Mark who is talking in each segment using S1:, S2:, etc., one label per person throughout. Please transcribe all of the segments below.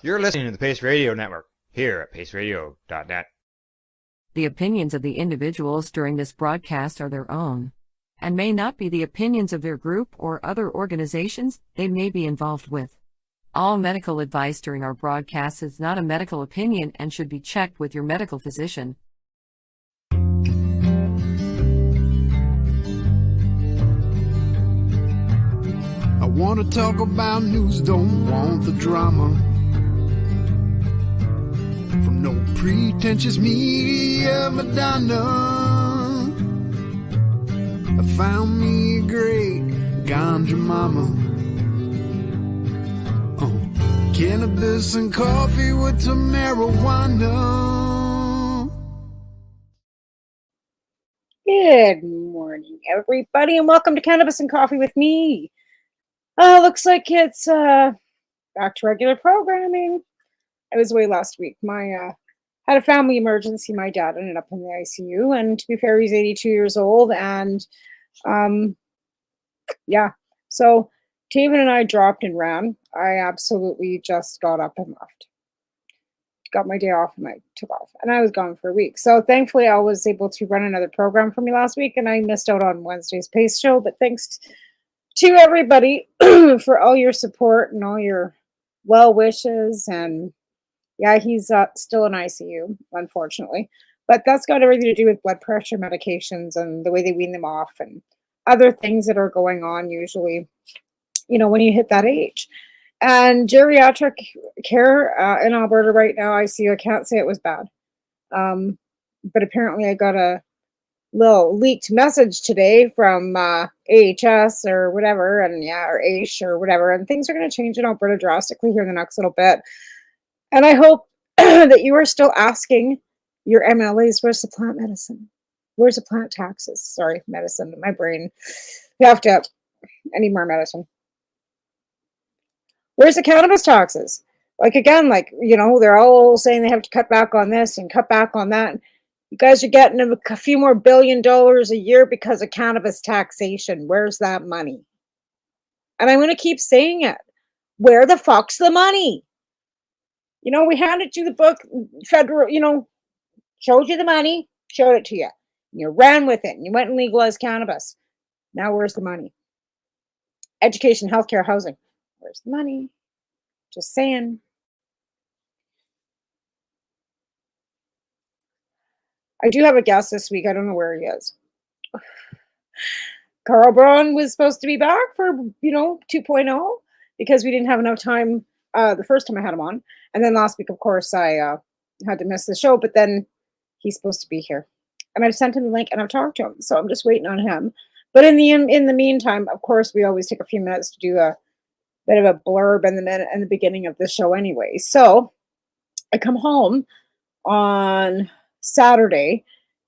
S1: You're listening to the Pace Radio Network, here at paceradio.net.
S2: The opinions of the individuals during this broadcast are their own, and may not be the opinions of their group or other organizations they may be involved with. All medical advice during our broadcast is not a medical opinion and should be checked with your medical physician.
S3: I want to talk about news, don't want the drama. From no pretentious media Madonna. I found me a great ganja mama. Cannabis and coffee with Tamarijuana.
S4: Good morning, everybody, and welcome to Cannabis and Coffee with me. Looks like it's back to regular programming. I was away last week. Had a family emergency. My dad ended up in the ICU, and to be fair, he's 82 years old. And so Taven and I dropped and ran. I absolutely just got up and left. Got my day off and I took off, and I was gone for a week. So thankfully, I was able to run another program for me last week, and I missed out on Wednesday's Pace show. But thanks to everybody for all your support and all your well wishes. And yeah, he's still in ICU, unfortunately. But that's got everything to do with blood pressure medications and the way they wean them off and other things that are going on usually, when you hit that age. And geriatric care in Alberta right now, ICU, I can't say it was bad. But apparently I got a little leaked message today from AHS or whatever, or AISH or whatever, and things are going to change in Alberta drastically here in the next little bit. And I hope that you are still asking your MLAs, where's the plant medicine? Where's the plant taxes? Sorry, medicine, my brain. I need more medicine. Where's the cannabis taxes? They're all saying they have to cut back on this and cut back on that. You guys are getting a few more $1 billion a year because of cannabis taxation. Where's that money? And I'm going to keep saying it. Where the fuck's the money? We handed you the book, federal, showed you the money, showed it to you. And you ran with it and you went and legalized cannabis. Now where's the money? Education, healthcare, housing. Where's the money? Just saying. I do have a guest this week. I don't know where he is. Carl Bruand was supposed to be back for, 2.0 because we didn't have enough time the first time I had him on. And then last week, of course, I had to miss the show, but then he's supposed to be here. And I've sent him the link and I've talked to him. So I'm just waiting on him. But in the meantime, of course, we always take a few minutes to do a bit of a blurb in the beginning of the show anyway. So I come home on Saturday,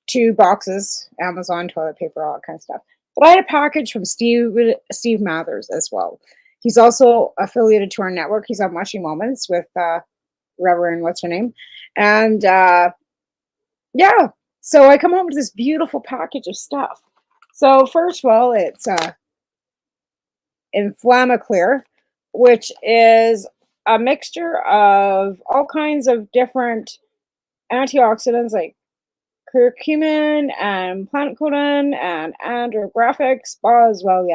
S4: 2 boxes, Amazon, toilet paper, all that kind of stuff. But I had a package from Steve Mathers as well. He's also affiliated to our network. He's on Mushy Moments with Reverend, what's her name? And so I come home with this beautiful package of stuff. So first of all, it's Inflammaclear, which is a mixture of all kinds of different antioxidants like curcumin and plantacolin and andrographic spa as well,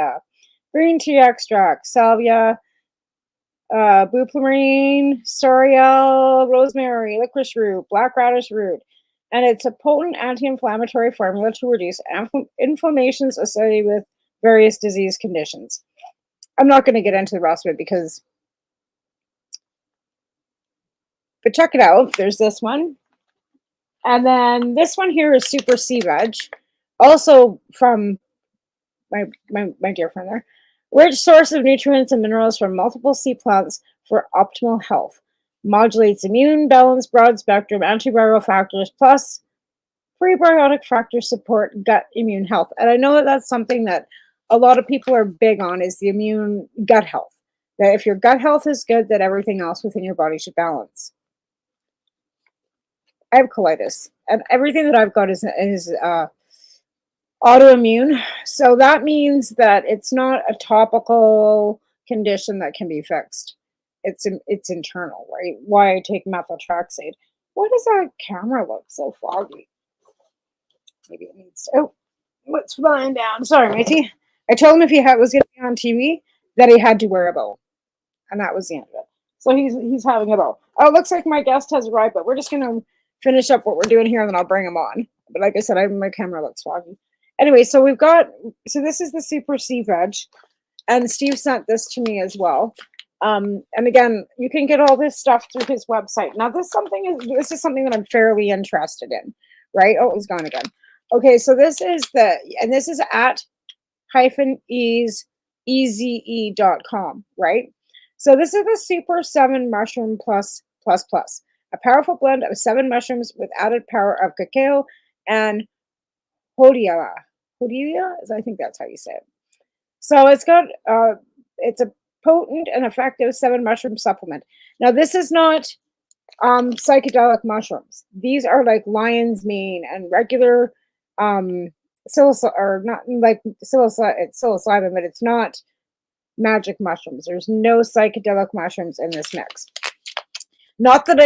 S4: green tea extract, salvia, buplirine, soriel, rosemary, licorice root, black radish root, and it's a potent anti-inflammatory formula to reduce inflammations associated with various disease conditions. I'm not going to get into the rest of it but check it out. There's this one. And then this one here is Super Sea Veg, also from my dear friend there. Rich source of nutrients and minerals from multiple sea plants for optimal health. Modulates immune balance, broad spectrum antiviral factors, plus prebiotic factors support gut immune health. And I know that that's something that a lot of people are big on, is the immune gut health. That if your gut health is good, that everything else within your body should balance. I have colitis, and everything that I've got is autoimmune. So that means that it's not a topical condition that can be fixed. it's internal, right? Why I take methotrexate. Why does that camera look so foggy? Maybe it needs to. Oh, what's flying down? Sorry, matey. I told him if he was going to be on TV that he had to wear a bow, and that was the end of it. So he's having a bow. Oh, it looks like my guest has arrived, but we're just going to finish up what we're doing here, and then I'll bring him on. But like I said, my camera looks foggy. Anyway, so this is the Super C Veg, and Steve sent this to me as well. And again, you can get all this stuff through his website. Now, this is something that I'm fairly interested in, right? Oh, it's gone again. Okay, so this is at -eze.com, right? So this is the Super 7 Mushroom Plus, a powerful blend of 7 mushrooms with added power of cacao and Hodiola. Hodiola? I think that's how you say it. So it's a potent and effective 7 mushroom supplement. Now, this is not psychedelic mushrooms. These are like lion's mane and regular psilocybin, or not like psilocybin, but it's not magic mushrooms. There's no psychedelic mushrooms in this mix. Not that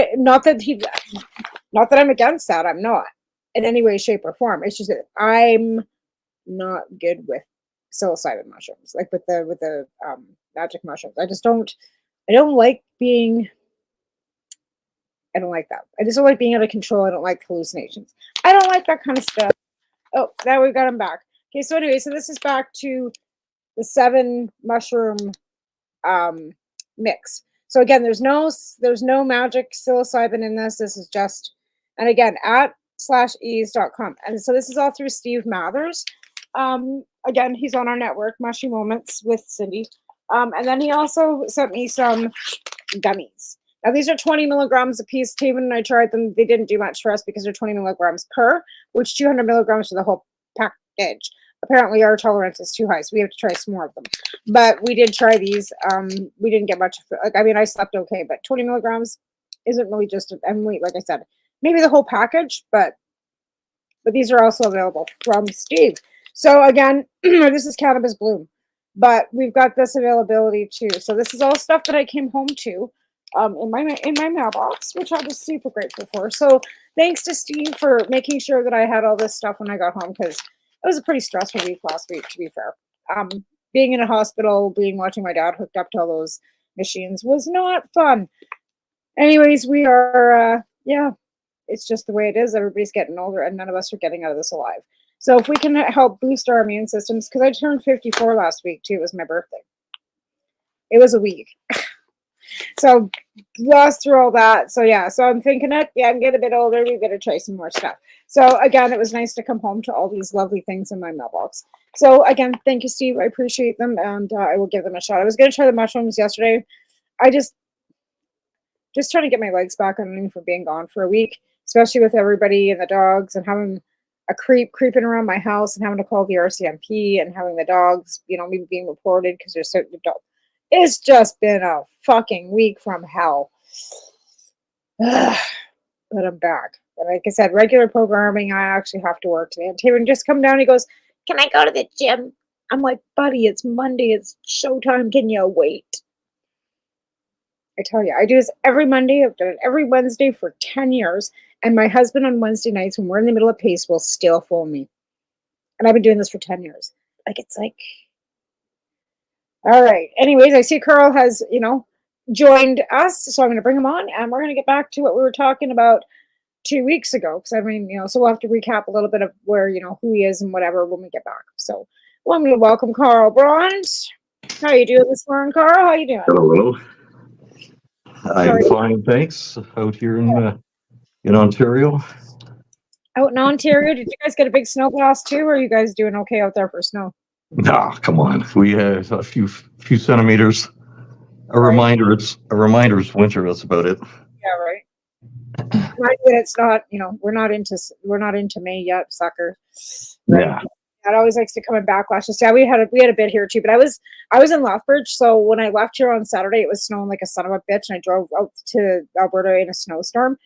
S4: I'm against that. I'm not in any way, shape, or form. It's just that I'm not good with psilocybin mushrooms, like with the magic mushrooms. I don't like that. I just don't like being out of control. I don't like hallucinations. I don't like that kind of stuff. Oh, now we've got him back. Okay, so anyway, so this is back to the 7 mushroom mix. So again, there's no magic psilocybin in this. This is just, and again, at /ease.com. And so this is all through Steve Mathers. Again, he's on our network, Mushy Moments with Cindy. And then he also sent me some gummies. Now, these are 20 milligrams a piece. Taven and I tried them. They didn't do much for us because they're 20 milligrams per, which 200 milligrams for the whole package. Apparently, our tolerance is too high, so we have to try some more of them. But we did try these. We didn't get much. I slept okay, but 20 milligrams isn't really just, like I said, maybe the whole package, but these are also available from Steve. So again, this is Cannabis Bloom, but we've got this availability too. So this is all stuff that I came home to in my mailbox, which I was super grateful for. So thanks to Steve for making sure that I had all this stuff when I got home, because it was a pretty stressful week last week, to be fair. Being in a hospital, watching my dad hooked up to all those machines was not fun. Anyways, we are, it's just the way it is. Everybody's getting older, and none of us are getting out of this alive. So if we can help boost our immune systems, because I turned 54 last week too. It was my birthday. It was a week. So lost through all that. So yeah, so I'm thinking I'm getting a bit older. We better try some more stuff. So again, it was nice to come home to all these lovely things in my mailbox. So again, thank you, Steve. I appreciate them, and I will give them a shot. I was going to try the mushrooms yesterday. I just trying to get my legs back underneath for being gone for a week, especially with everybody and the dogs, and having a creeping around my house, and having to call the RCMP, and having the dogs, maybe being reported because they're certain dogs. It's just been a fucking week from hell. But I'm back. But like I said, regular programming, I actually have to work today. And Taylor just come down, he goes, "Can I go to the gym?" I'm like, "Buddy, it's Monday, it's showtime, can you wait?" I tell you, I do this every Monday. I've done it every Wednesday for 10 years. And my husband on Wednesday nights, when we're in the middle of pace, will still phone me. And I've been doing this for 10 years. It's like, all right. Anyways, I see Carl has, joined us. So I'm going to bring him on, and we're going to get back to what we were talking about 2 weeks ago. Because so we'll have to recap a little bit of where, who he is and whatever when we get back. So I'm going to welcome Carl Bruand. How you doing this morning, Carl? How you doing?
S5: Hello. I'm fine, thanks. Out here in Ontario.
S4: Out in Ontario, did you guys get a big snow blast too, or are you guys doing okay out there for snow?
S5: Nah, come on. We had a few centimeters. A reminder it's winter. That's about it.
S4: Yeah, right. It's not. We're not into May yet, sucker. Right?
S5: Yeah.
S4: That always likes to come in backlashes. Yeah, we had a bit here too, but I was in Lethbridge, so when I left here on Saturday, it was snowing like a son of a bitch, and I drove out to Alberta in a snowstorm,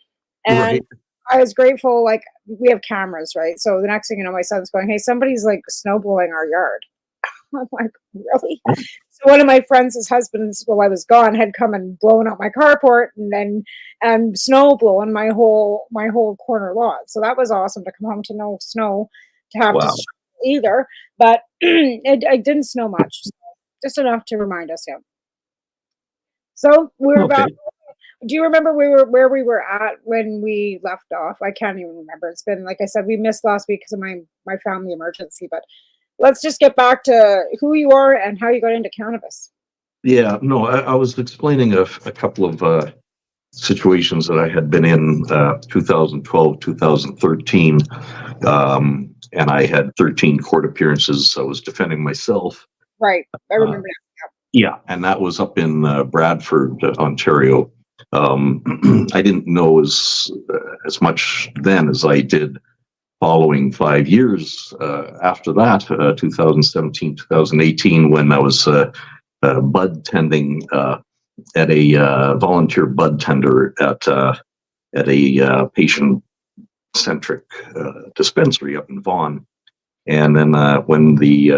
S4: and
S5: Right.
S4: I was grateful. Like, we have cameras, right? So the next thing you know, my son's going, "Hey, somebody's like snow blowing our yard." I'm like, really? So one of my friends' husbands, while I was gone, had come and blown out my carport and then snow blowing my whole corner lot. So that was awesome to come home to no snow to have to
S5: Wow.
S4: shovel either. But it didn't snow much, so just enough to remind us. Yeah. So we're
S5: Okay.
S4: about. Do you remember where we were at when we left off? I can't even remember. It's been, like I said, we missed last week because of my family emergency. But let's just get back to who you are and how you got into cannabis.
S5: Yeah, no, I was explaining a couple of situations that I had been in 2012, 2013, and I had 13 court appearances. I was defending myself.
S4: Right, I remember that.
S5: Yeah, and that was up in Bradford, Ontario. I didn't know as much then as I did following 5 years after that, 2017, 2018, when I was bud tending at a volunteer bud tender at a patient-centric dispensary up in Vaughan. And then when the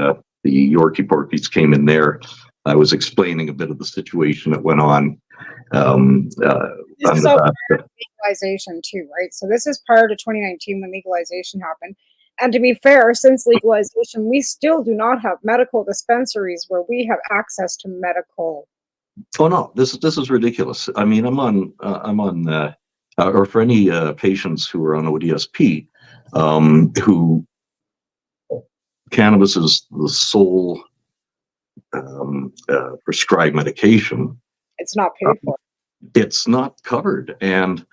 S5: Yorkie Porkies came in there, I was explaining a bit of the situation that went on.
S4: This is all legalization too, right? So this is prior to 2019 when legalization happened. And to be fair, since legalization, we still do not have medical dispensaries where we have access to medical.
S5: Oh no, this is ridiculous. I mean, I'm on, or for any patients who are on ODSP, who cannabis is the sole prescribed medication.
S4: It's not paid for.
S5: It's not covered, and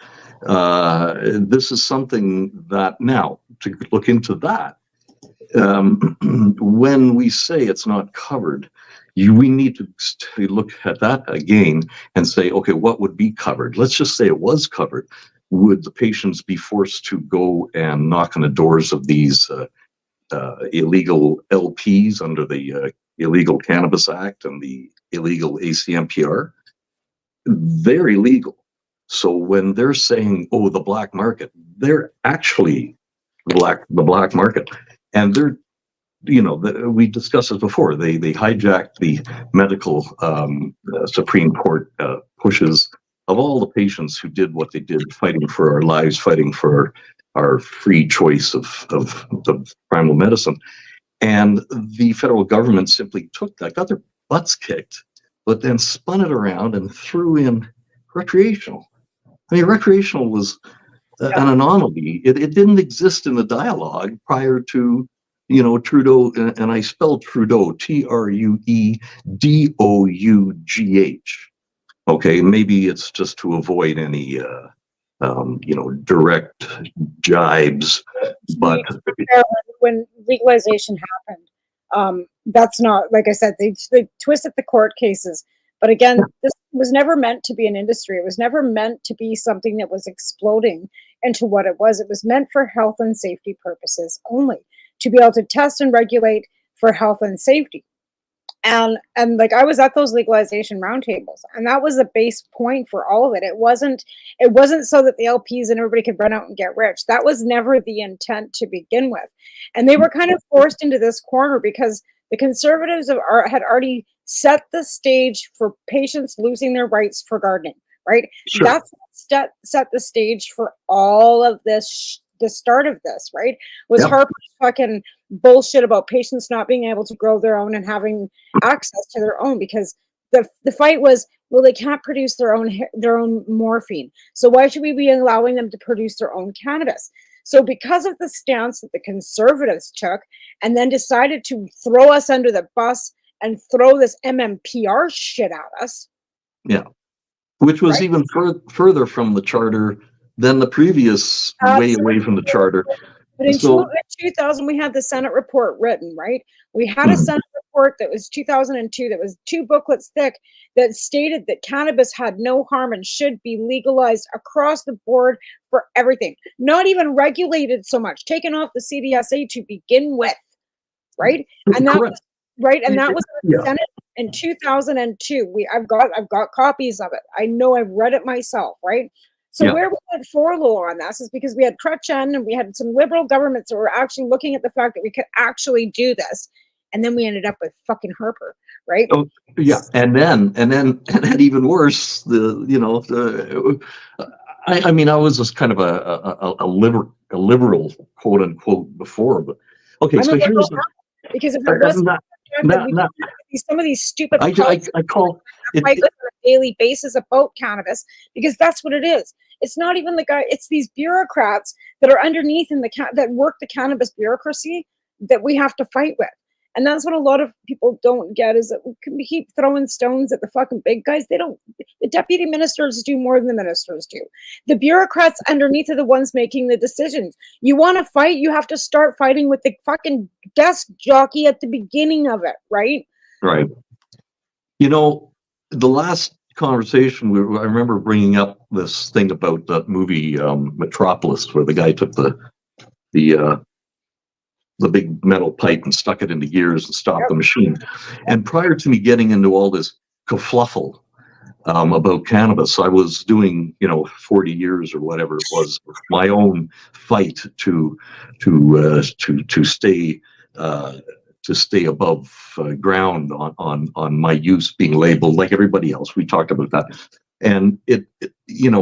S5: this is something that now to look into that. When we say it's not covered, we need to look at that again and say, okay, what would be covered? Let's just say it was covered. Would the patients be forced to go and knock on the doors of these illegal LPs under the Illegal Cannabis Act and the illegal ACMPR? They're illegal. So when they're saying, oh, the black market, they're actually the black market. And they're, we discussed this before. They hijacked the medical Supreme Court pushes of all the patients who did what they did, fighting for our lives, fighting for our free choice of primal medicine. And the federal government simply took that, got their butts kicked, but then spun it around and threw in recreational. I mean, recreational was an anomaly. It didn't exist in the dialogue prior to, Trudeau, and I spelled Trudeau, Truedough. Okay, maybe it's just to avoid any, direct jibes, but
S4: when legalization happened, that's not, like I said, they twisted the court cases. But again, this was never meant to be an industry. It was never meant to be something that was exploding into what it was. It was meant for health and safety purposes only, to be able to test and regulate for health and safety. And like, I was at those legalization roundtables, and that was the base point for all of it. It wasn't so that the LPs and everybody could run out and get rich. That was never the intent to begin with. And they were kind of forced into this corner because the conservatives had already set the stage for patients losing their rights for gardening, right?
S5: Sure.
S4: That's set the stage for all of this. The start of this, right, was Harper's fucking bullshit about patients not being able to grow their own and having access to their own, because the fight was, well, they can't produce their own morphine, so why should we be allowing them to produce their own cannabis? So because of the stance that the conservatives took, and then decided to throw us under the bus and throw this MMPR shit at us,
S5: which was even further from the charter than the previous way away from the charter.
S4: But in 2000, we had the Senate report written, right? We had a Senate report that was 2002, that was 2 booklets thick, that stated that cannabis had no harm and should be legalized across the board for everything. Not even regulated so much, taken off the CDSA to begin with, right? And that was right, and that was in the Senate in 2002. I've got copies of it. I know, I've read it myself, right? So where we went for low on this is because we had Chrétien and we had some liberal governments that were actually looking at the fact that we could actually do this. And then we ended up with fucking Harper, right?
S5: Oh, yeah, and then even worse, I mean, I was just kind of a liberal, quote unquote, before, but okay,
S4: I'm a
S5: so
S4: liberal
S5: here's
S4: now, because if it
S5: I'm
S4: wasn't
S5: not,
S4: for the fact that we
S5: not
S4: some of these stupid
S5: I call it,
S4: fight with on a daily basis about cannabis, because that's what it is. It's not even the guy; it's these bureaucrats that are underneath in that work the cannabis bureaucracy that we have to fight with. And that's what a lot of people don't get, is that we keep throwing stones at the fucking big guys. They don't. The deputy ministers do more than the ministers do. The bureaucrats underneath are the ones making the decisions. You want to fight, you have to start fighting with the fucking desk jockey at the beginning of it, right?
S5: right. You know, the last conversation, I remember bringing up this thing about that movie Metropolis, where the guy took the big metal pipe and stuck it into gears and stopped the machine. And prior to me getting into all this kerfluffle about cannabis, I was doing 40 years or whatever it was, my own fight to stay. To stay above ground on my use being labeled like everybody else. We talked about that, and it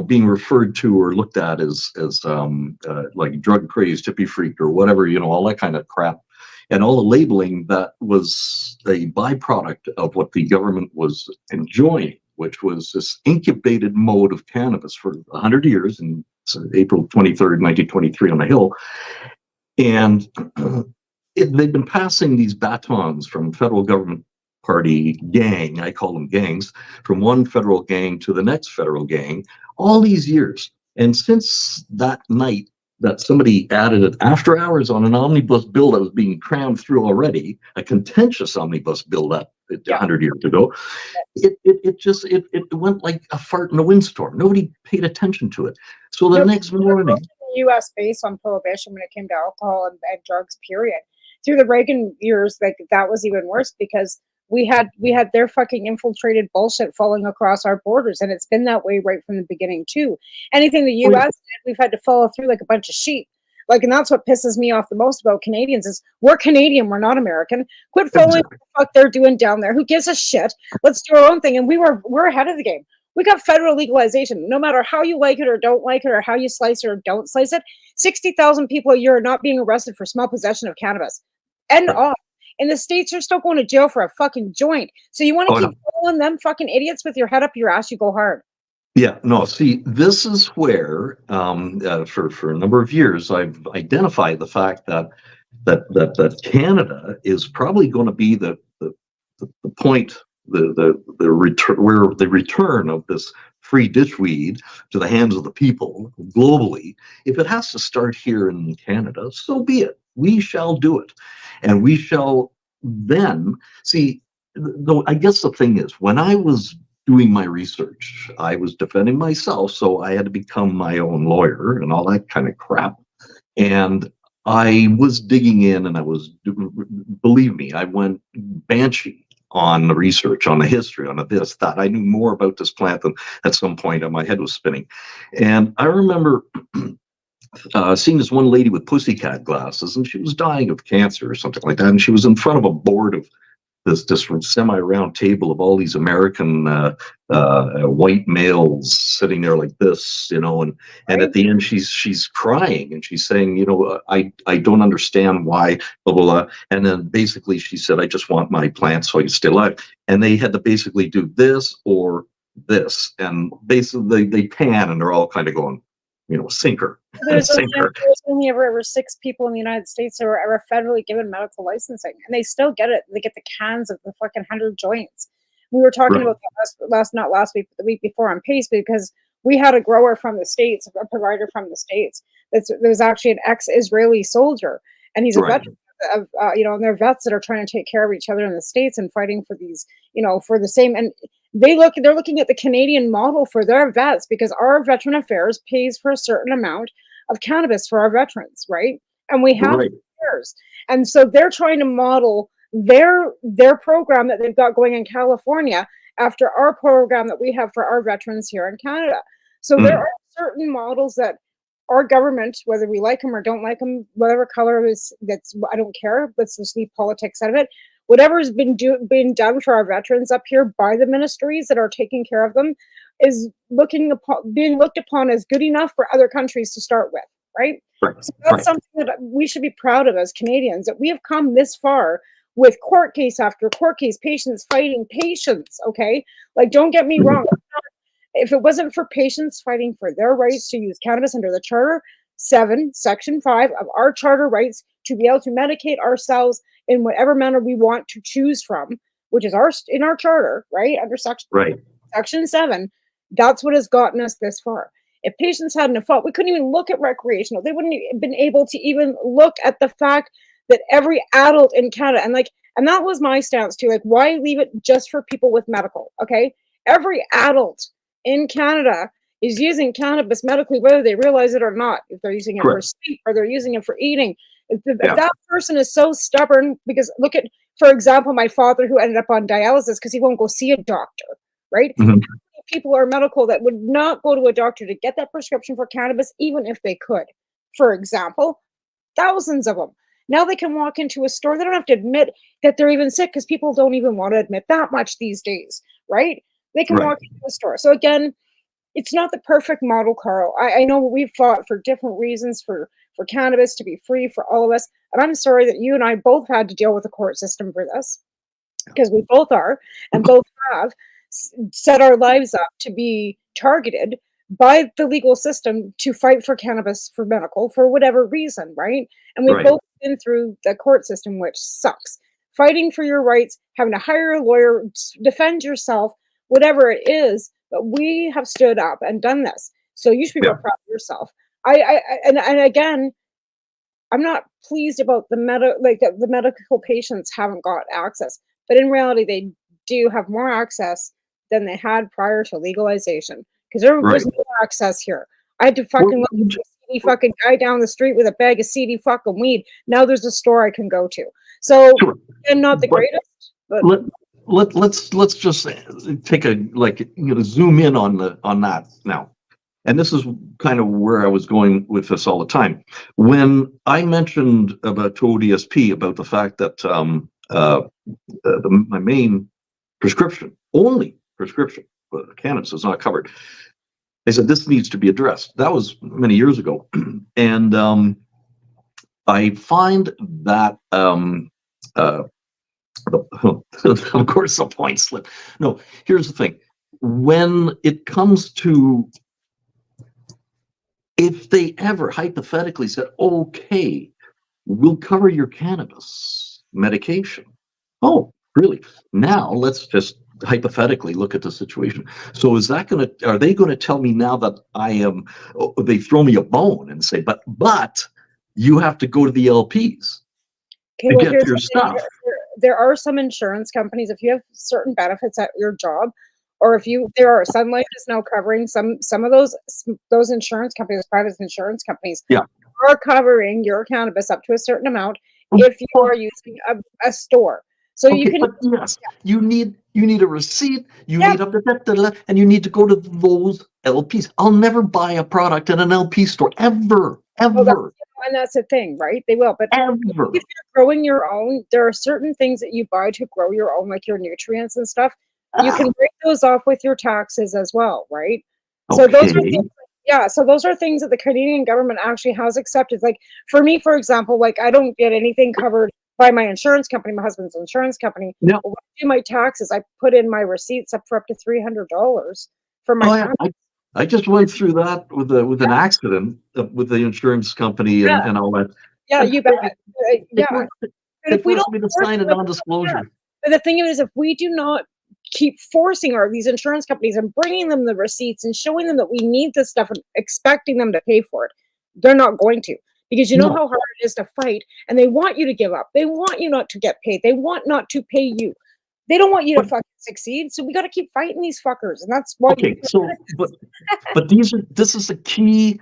S5: being referred to or looked at as like drug crazed, hippie freak, or whatever, all that kind of crap, and all the labeling that was a byproduct of what the government was enjoying, which was this incubated mode of cannabis for 100 years, in April 23rd, 1923, on the Hill, and they've been passing these batons from federal government party gang, I call them gangs, from one federal gang to the next federal gang all these years. And since that night that somebody added it after hours on an omnibus bill that was being crammed through already, a contentious omnibus bill that 100 years ago, it went like a fart in a windstorm. Nobody paid attention to it. So the next morning,
S4: U.S. based on prohibition when it came to alcohol and drugs, period. Through the Reagan years, like that was even worse, because we had their fucking infiltrated bullshit falling across our borders, and it's been that way right from the beginning too. Anything the U.S. did, we've had to follow through like a bunch of sheep. Like, and that's what pisses me off the most about Canadians is we're Canadian, we're not American. Quit following what the fuck they're doing down there. Who gives a shit? Let's do our own thing. And we're ahead of the game. We got federal legalization. No matter how you like it or don't like it, or how you slice it or don't slice it, 60,000 people a year are not being arrested for small possession of cannabis. End off. In the States, you're still going to jail for a fucking joint. So you want to keep following them fucking idiots with your head up your ass, you go hard.
S5: Yeah, no, see, this is where, for a number of years, I've identified the fact that Canada is probably going to be the point, the return, where the return of this free ditchweed to the hands of the people globally. If it has to start here in Canada, so be it. We shall do it, and we shall then see. Though I guess the thing is, when I was doing my research, I was defending myself, so I had to become my own lawyer and all that kind of crap. And I was digging in, and believe me, I went banshee on the research, on the history, on the this, that. I knew more about this plant than at some point my head was spinning. And I remember seeing this one lady with pussycat glasses, and she was dying of cancer or something like that. And she was in front of a board of this semi-round table of all these American white males sitting there like this, and at the end she's crying, and she's saying, I don't understand why, blah, blah, blah. And then basically she said, I just want my plants so I can stay alive. And they had to basically do this or this, and basically they pan, and they're all kind of going, sinker.
S4: There's only ever 6 people in the United States who are ever federally given medical licensing, and they still get it. They get the cans of the fucking 100 joints. We were talking about that not last week, but the week before on Pace, because we had a grower from the States, a provider from the States. There was actually an ex-Israeli soldier, and he's a veteran of, and they're vets that are trying to take care of each other in the States and fighting for these, for the same. And they're looking at the Canadian model for their vets, because our Veteran Affairs pays for a certain amount of cannabis for our veterans, right? And we have years. And so they're trying to model their program that they've got going in California after our program that we have for our veterans here in Canada. So there are certain models that our government, whether we like them or don't like them, whatever color is, I don't care. Let's just leave politics out of it. whatever's been done for our veterans up here by the ministries that are taking care of them is being looked upon as good enough for other countries to start with, right?
S5: Right.
S4: So that's
S5: Right.
S4: something that we should be proud of as Canadians, that we have come this far with court case after court case, patients fighting patients, okay? Like, don't get me wrong. If it wasn't for patients fighting for their rights to use cannabis under the Charter 7, Section 5 of our Charter rights to be able to medicate ourselves in whatever manner we want to choose from, which is in our Charter, right? Under Section 7, that's what has gotten us this far. If patients hadn't have fought, we couldn't even look at recreational. They wouldn't have been able to even look at the fact that every adult in Canada, and that was my stance too, like, why leave it just for people with medical, okay? Every adult in Canada is using cannabis medically, whether they realize it or not. If they're using it for sleep or they're using it for eating, if that person is so stubborn, because look at, for example, my father who ended up on dialysis because he won't go see a doctor, right? People are medical that would not go to a doctor to get that prescription for cannabis, even if they could. For example, thousands of them. Now they can walk into a store. They don't have to admit that they're even sick, because people don't even want to admit that much these days, right? They can walk into a store. So again, it's not the perfect model, Carl. I know we've fought for different reasons for cannabis to be free for all of us. And I'm sorry that you and I both had to deal with the court system for this, because we both are and both have set our lives up to be targeted by the legal system to fight for cannabis for medical for whatever reason, right? And we've both been through the court system, which sucks. Fighting for your rights, having to hire a lawyer, defend yourself, whatever it is, but we have stood up and done this. So you should be real proud of yourself. And again, I'm not pleased about the medical patients haven't got access, but in reality, they do have more access than they had prior to legalization, because there's no access here. I had to fucking look at a seedy fucking guy down the street with a bag of seedy fucking weed. Now there's a store I can go to. So I'm not the greatest, but
S5: let's just take a zoom in on that now. And this is kind of where I was going with this all the time. When I mentioned about to ODSP about the fact that my main only prescription for cannabis is not covered, they said this needs to be addressed. That was many years ago. And I find that, of course, the point slip. No, here's the thing. When it comes to, if they ever hypothetically said, okay, we'll cover your cannabis medication. Oh, really? Now let's just hypothetically look at the situation. So is that are they going to tell me now that they throw me a bone and say, but you have to go to the LPs to get your stuff?
S4: There are some insurance companies, if you have certain benefits at your job, or Sun Life is now covering some of those insurance companies, private insurance companies, are covering your cannabis up to a certain amount if you are using a store. So you can.
S5: But yes, you need a receipt. You need and you need to go to those LPs. I'll never buy a product at an LP store ever.
S4: Well, and that's the thing, right? They will, but if you're growing your own, there are certain things that you buy to grow your own, like your nutrients and stuff. You can break those off with your taxes as well, right? So those are things. So those are things that the Canadian government actually has accepted. Like for me, for example, like I don't get anything covered by my insurance company, my husband's insurance company. No. When I do my taxes, I put in my receipts up to $300 for my
S5: I just went through that with an accident with the insurance company and all that.
S4: Yeah, you bet. But
S5: if we don't sign a non-disclosure.
S4: But the thing is, if we do not keep forcing these insurance companies and bringing them the receipts and showing them that we need this stuff and expecting them to pay for it, they're not going to. Because you know how hard it is to fight, and they want you to give up. They want you not to get paid. They want not to pay you. They don't want you to fucking succeed. So we got to keep fighting these fuckers, and that's why.
S5: Okay, but this is a key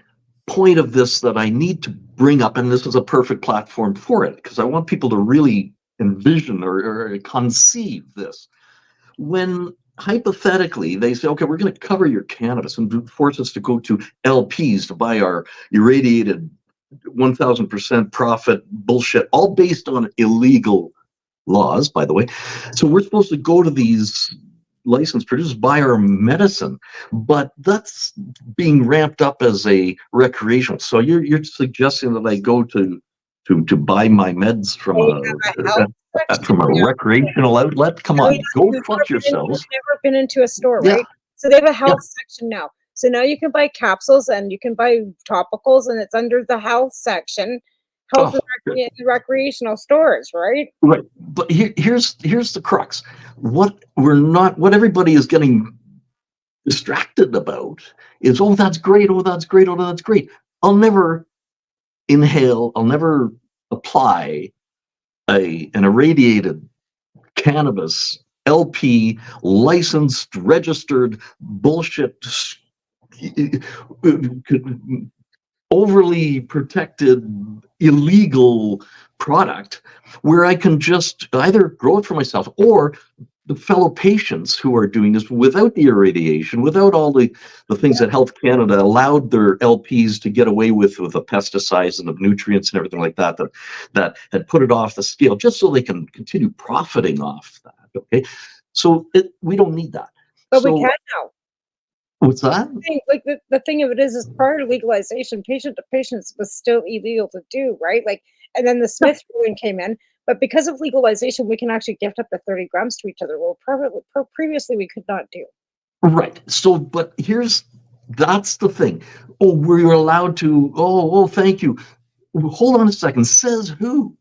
S5: point of this that I need to bring up, and this is a perfect platform for it, because I want people to really envision or conceive this. When hypothetically they say, okay, we're going to cover your cannabis and force us to go to LPs to buy our irradiated 1000% profit bullshit, all based on illegal laws, by the way. So we're supposed to go to these licensed producers, buy our medicine, but that's being ramped up as a recreational. So you're suggesting that I go to buy my meds
S4: They have a health section
S5: from a
S4: now.
S5: recreational outlet? Come
S4: Oh, yeah,
S5: on, go
S4: you've
S5: fuck
S4: you've
S5: yourselves.
S4: never been into a store,
S5: Yeah,
S4: right? So they have a
S5: yeah.
S4: health section now. So now you can buy capsules and you can buy topicals, and it's under the health section, health
S5: Oh,
S4: and recreational stores, right?
S5: right. But here's the crux. What everybody is getting distracted about is, oh, that's great, oh, that's great, oh, that's great. I'll never inhale, I'll never apply an irradiated cannabis LP licensed, registered bullshit, overly protected, illegal product where I can just either grow it for myself, or the fellow patients who are doing this without the irradiation, without all the things that Health Canada allowed their LPs to get away with the pesticides and the nutrients and everything like that, that had put it off the scale just so they can continue profiting off that. Okay, so we don't need that.
S4: But we
S5: So
S4: can now.
S5: what's that?
S4: Like the thing of it is prior to legalization, patient to patients was still illegal to do, right? Like, and then the Smith ruling came in. But because of legalization, we can actually gift up to 30 grams to each other. Well, previously we could not do.
S5: Right. So, but that's the thing. Oh, we're allowed to. Oh, thank you. Hold on a second. Says who?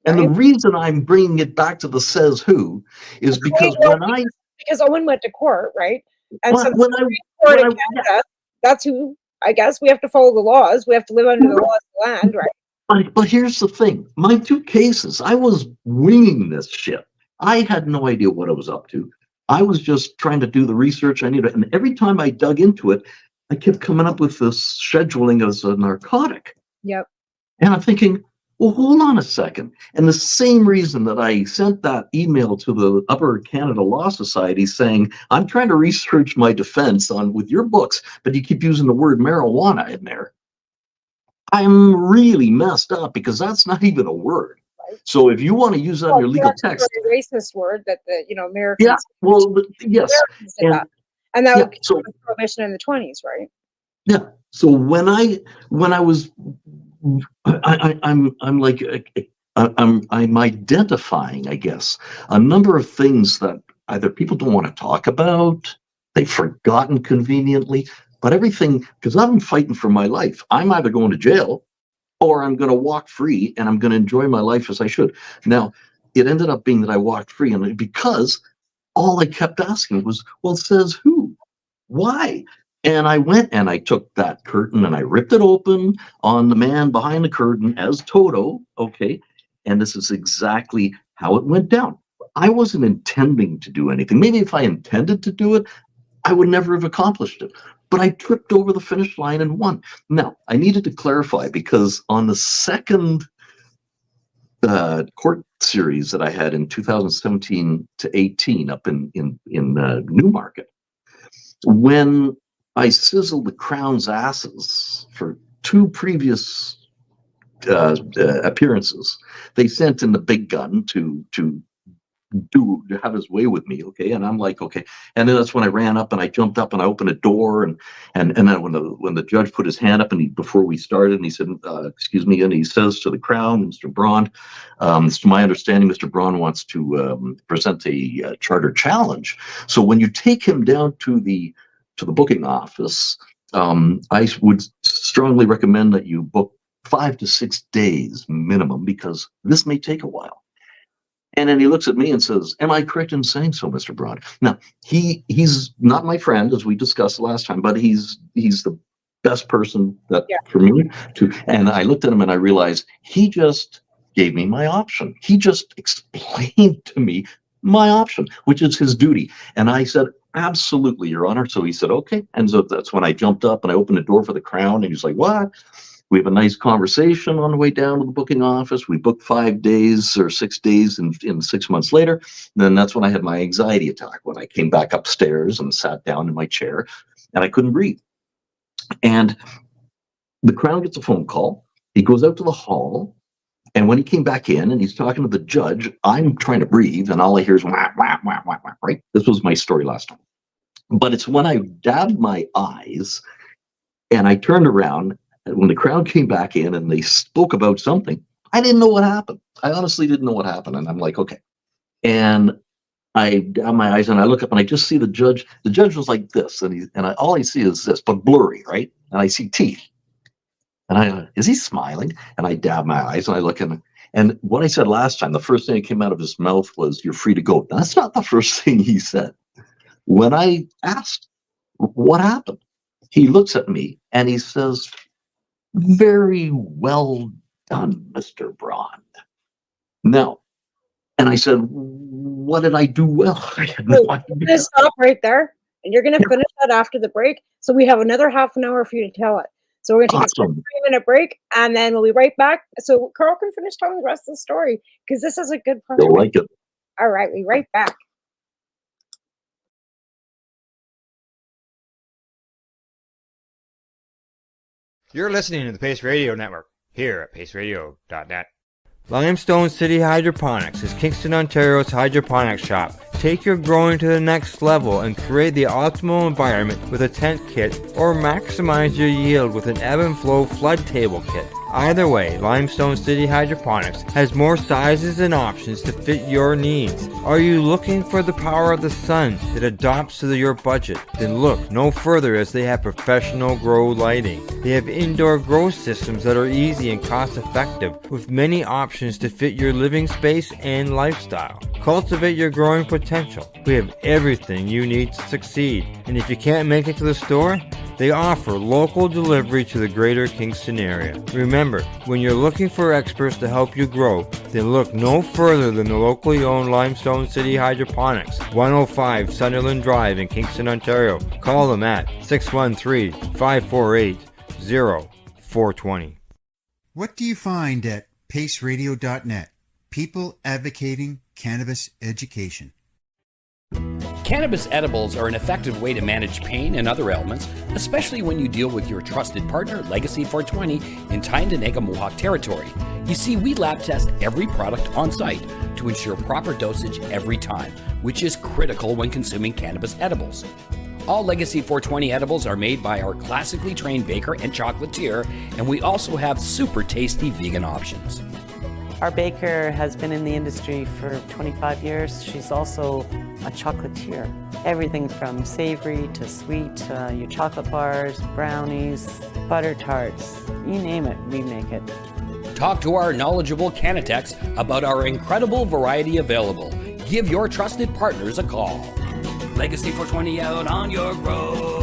S5: And the
S4: Right?
S5: reason I'm bringing it back to the says who is because
S4: because Owen went to court, right? And so
S5: when
S4: the court in Canada, that's who, I guess we have to follow the laws. We have to live under the laws of the land, right?
S5: But here's the thing. My two cases, I was winging this shit. I had no idea what I was up to. I was just trying to do the research I needed. And every time I dug into it, I kept coming up with this scheduling as a narcotic.
S4: Yep.
S5: And I'm thinking, well, hold on a second. And the same reason that I sent that email to the Upper Canada Law Society saying, I'm trying to research my defense with your books, but you keep using the word marijuana in there. I'm really messed up because that's not even a word. Right. So if you want to use that in your legal text,
S4: a racist word that the Americans.
S5: Yeah. Well, yes.
S4: Americans did that. And that was prohibition in the 20s, right?
S5: Yeah. So when I was, I'm like, I'm identifying, I guess, a number of things that either people don't want to talk about, they've forgotten conveniently. But everything, because I'm fighting for my life. I'm either going to jail or I'm going to walk free and I'm going to enjoy my life as I should. Now, it ended up being that I walked free, and because all I kept asking was, well, says who? Why? And I went and I took that curtain and I ripped it open on the man behind the curtain as Toto. Okay. And this is exactly how it went down. I wasn't intending to do anything. Maybe if I intended to do it, I would never have accomplished it. But I tripped over the finish line and won. Now, I needed to clarify because on the second court series that I had in 2017 to 18 up in Newmarket, when I sizzled the Crown's asses for two previous appearances, they sent in the big gun to have his way with me. Okay. And I'm like, okay. And then that's when I ran up and I jumped up and I opened a door, and then when the judge put his hand up and before we started, and he said, excuse me, and he says to the Crown, Mr. Bruand, it's to my understanding, Mr. Bruand wants to present a charter challenge. So when you take him down to the booking office, I would strongly recommend that you book 5 to 6 days minimum, because this may take a while. And then he looks at me and says, am I correct in saying so, Mr. Bruand? Now, he's not my friend, as we discussed last time, but he's the best person for me to. And I looked at him and I realized he just gave me my option. He just explained to me my option, which is his duty. And I said, absolutely, Your Honor. So he said, okay. And so that's when I jumped up and I opened the door for the Crown, and he's like, what? We have a nice conversation on the way down to the booking office. We booked 5 days or 6 days in 6 months later. And then that's when I had my anxiety attack, when I came back upstairs and sat down in my chair and I couldn't breathe. And the Crown gets a phone call. He goes out to the hall And when he came back in and he's talking to the judge, I'm trying to breathe, and all I hear is wah, wah, wah, wah, wah, right? This was my story last time. But it's when I dabbed my eyes and I turned around, and when the crowd came back in and they spoke about something, I didn't know what happened. I honestly didn't know what happened. And I'm like, okay. And I dab my eyes and I look up and I just see the judge. The judge was like this, all I see is this, but blurry, right? And I see teeth. And is he smiling? And I dab my eyes and I look and what I said last time, the first thing that came out of his mouth was, "You're free to go." That's not the first thing he said. When I asked what happened, he looks at me and he says, "Very well done, Mr. Bruand." Now, and I said, "What did I do well?" I had no
S4: I'm
S5: idea.
S4: going to stop right there, and you're going to finish that after the break. So we have another half an hour for you to tell it. So we're going to take a 3-minute break, and then we'll be right back. So Carl can finish telling the rest of the story, because this is a good part.
S5: You'll like it.
S4: All right, we'll be right back.
S1: You're listening to the Pace Radio Network here at paceradio.net.
S6: Limestone City Hydroponics is Kingston, Ontario's hydroponics shop. Take your growing to the next level and create the optimal environment with a tent kit, or maximize your yield with an ebb and flow flood table kit. Either way, Limestone City Hydroponics has more sizes and options to fit your needs. Are you looking for the power of the sun that adapts to your budget? Then look no further, as they have professional grow lighting. They have indoor grow systems that are easy and cost effective, with many options to fit your living space and lifestyle. Cultivate your growing potential. We have everything you need to succeed. And if you can't make it to the store, they offer local delivery to the greater Kingston area. Remember, when you're looking for experts to help you grow, then look no further than the locally owned Limestone City Hydroponics, 105 Sunderland Drive in Kingston, Ontario. Call them at 613-548-0420.
S7: What do you find at paceradio.net? People advocating cannabis education.
S8: Cannabis edibles are an effective way to manage pain and other ailments, especially when you deal with your trusted partner, Legacy 420, in Tyendinaga Mohawk territory. You see, we lab test every product on site to ensure proper dosage every time, which is critical when consuming cannabis edibles. All Legacy 420 edibles are made by our classically trained baker and chocolatier, and we also have super tasty vegan options.
S9: Our baker has been in the industry for 25 years. She's also a chocolatier. Everything from savory to sweet, your chocolate bars, brownies, butter tarts, you name it, we make it.
S8: Talk to our knowledgeable Cannatex about our incredible variety available. Give your trusted partners a call. Legacy 420 out on your road.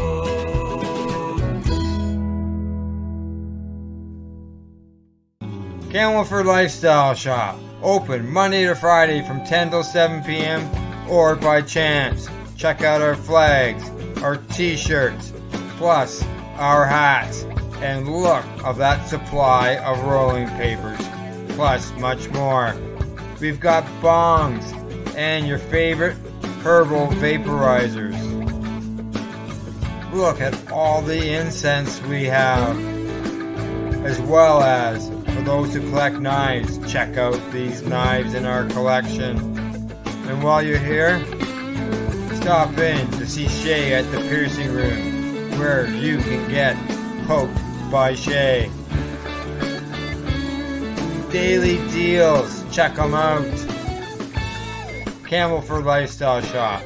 S6: Camelford Lifestyle Shop. Open Monday to Friday from 10 till 7 p.m. or by chance. Check out our flags, our t-shirts, plus our hats, and look of that supply of rolling papers, plus much more. We've got bongs and your favorite herbal vaporizers. Look at all the incense we have, as well as for those who collect knives, check out these knives in our collection. And while you're here, stop in to see Shay at the piercing room, where you can get poked by Shay. Daily deals, check them out. Camelford Lifestyle Shop,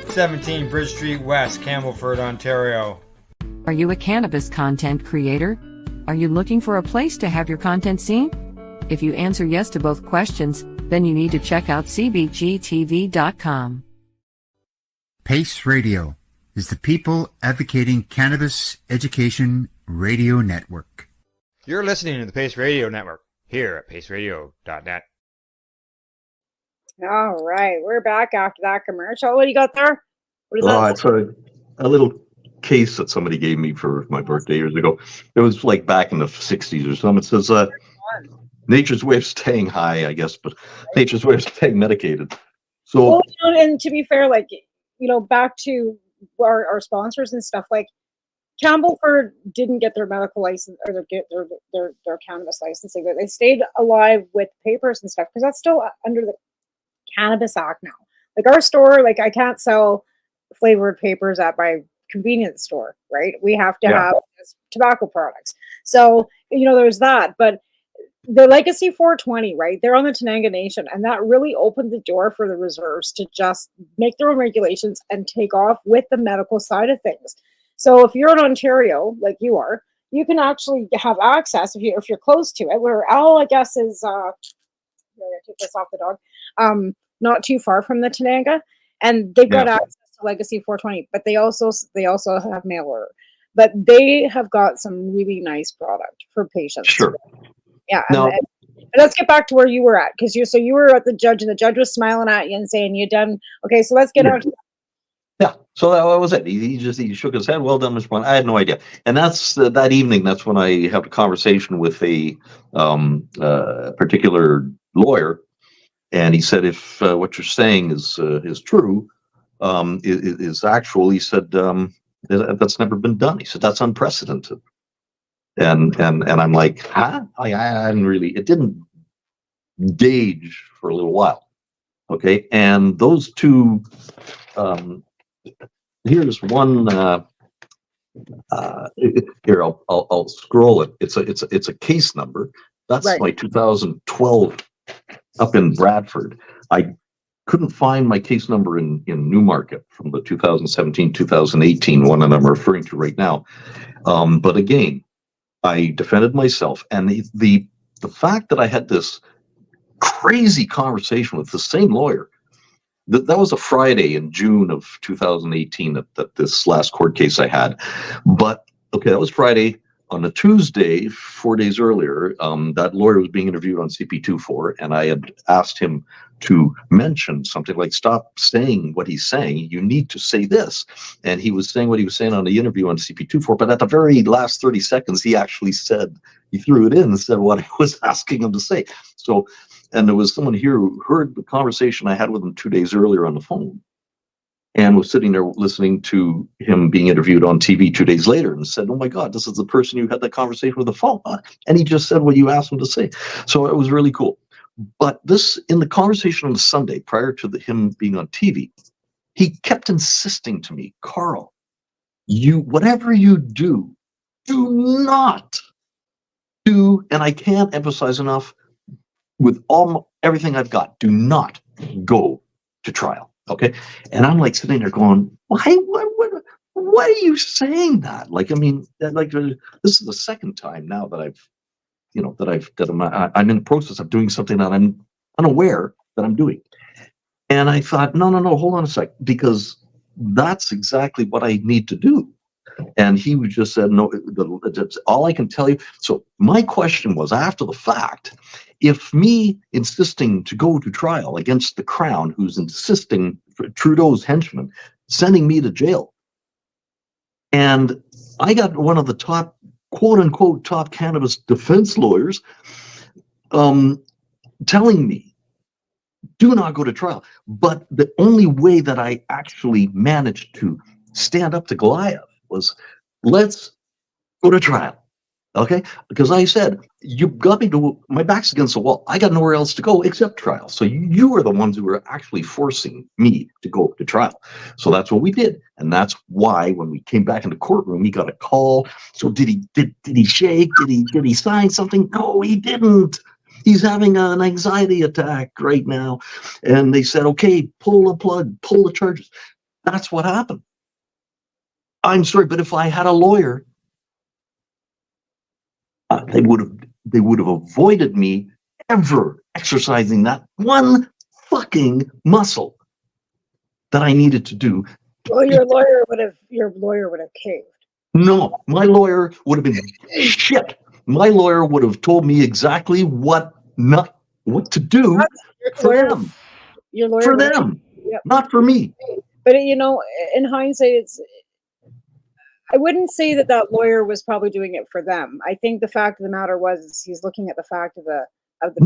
S6: 17 Bridge Street West, Camelford, Ontario.
S2: Are you a cannabis content creator? Are you looking for a place to have your content seen? If you answer yes to both questions, then you need to check out cbgtv.com.
S7: Pace Radio is the people advocating cannabis education radio network.
S1: You're listening to the Pace Radio Network here at paceradio.net.
S4: All right, we're back after that commercial. What do you got there? What is that?
S5: It's a little case that somebody gave me for my birthday years ago. It was like back in the 60s or something. It says, nature's way of staying high, I guess, but nature's way of staying medicated. So,
S4: Well, and to be fair, back to our sponsors and stuff, like, Campbellford didn't get their medical license or their cannabis licensing, but they stayed alive with papers and stuff because that's still under the Cannabis Act now. Like our store, like I can't sell flavored papers at my convenience store, right? We have to have tobacco products. So, there's that. But the Legacy 420, right? They're on the Tenanga Nation, and that really opened the door for the reserves to just make their own regulations and take off with the medical side of things. So if you're in Ontario, like you are, you can actually have access if you're close to it. Where Al, I guess, is take this off the dog, not too far from the Tenanga, and they've got access to Legacy 420. But they also have mail order, but they have got some really nice product for patients.
S5: Sure.
S4: Yeah.
S5: Now,
S4: and let's get back to where you were at, because you were at the judge, and the judge was smiling at you and saying you done okay. So let's get on.
S5: Yeah, so that was it. He shook his head. Well done, Mr. Bruand. I had no idea. And that's that evening. That's when I had a conversation with a particular lawyer, and he said, if what you're saying is true, is actual, he said, that's never been done. He said that's unprecedented. And I'm like, huh? I didn't really. It didn't gauge for a little while. Okay, and those two. Here's one. Here, I'll scroll it. It's a case number. That's right. My 2012 up in Bradford. I couldn't find my case number in Newmarket from the 2017-2018 one that I'm referring to right now. But again, I defended myself, and the fact that I had this crazy conversation with the same lawyer. That was a Friday in June of 2018 that this last court case I had. But, okay, that was Friday. On a Tuesday, 4 days earlier, that lawyer was being interviewed on CP24, and I had asked him to mention something like, stop saying what he's saying. You need to say this. And he was saying what he was saying on the interview on CP24, but at the very last 30 seconds, he actually said, he threw it in and said what I was asking him to say. So, and there was someone here who heard the conversation I had with him 2 days earlier on the phone and was sitting there listening to him being interviewed on TV 2 days later and said, oh my God, this is the person you had that conversation with the phone. And he just said what you asked him to say. So it was really cool. But this, in the conversation on the Sunday prior to him being on TV, he kept insisting to me, Carl, whatever you do not do, and I can't emphasize enough, with everything I've got, do not go to trial. Okay. And I'm like sitting there going, why are you saying that? Like, I mean, like this is the second time now that I'm in the process of doing something that I'm unaware that I'm doing. And I thought, no, hold on a sec, because that's exactly what I need to do. And he just said, no, that's all I can tell you. So my question was, after the fact, if me insisting to go to trial against the Crown, who's insisting, Trudeau's henchman, sending me to jail, and I got one of the top, quote unquote, top cannabis defense lawyers telling me, do not go to trial. But the only way that I actually managed to stand up to Goliath was, let's go to trial. Okay, because I said, you got me to, my back's against the wall. I got nowhere else to go except trial. So you were the ones who were actually forcing me to go to trial. So that's what we did. And that's why when we came back in the courtroom, he got a call. So did he shake? Did he sign something? No, he didn't. He's having an anxiety attack right now. And they said, okay, pull the plug, pull the charges. That's what happened. I'm sorry, but if I had a lawyer, they would have avoided me ever exercising that one fucking muscle that I needed to do.
S4: Well, your lawyer would have caved.
S5: No, my lawyer would have been shit. My lawyer would have told me exactly what to do for them.
S4: Your lawyer
S5: for them,
S4: yep.
S5: Not for me.
S4: But in hindsight, I wouldn't say that lawyer was probably doing it for them. I think the fact of the matter was he's looking at the fact of the of the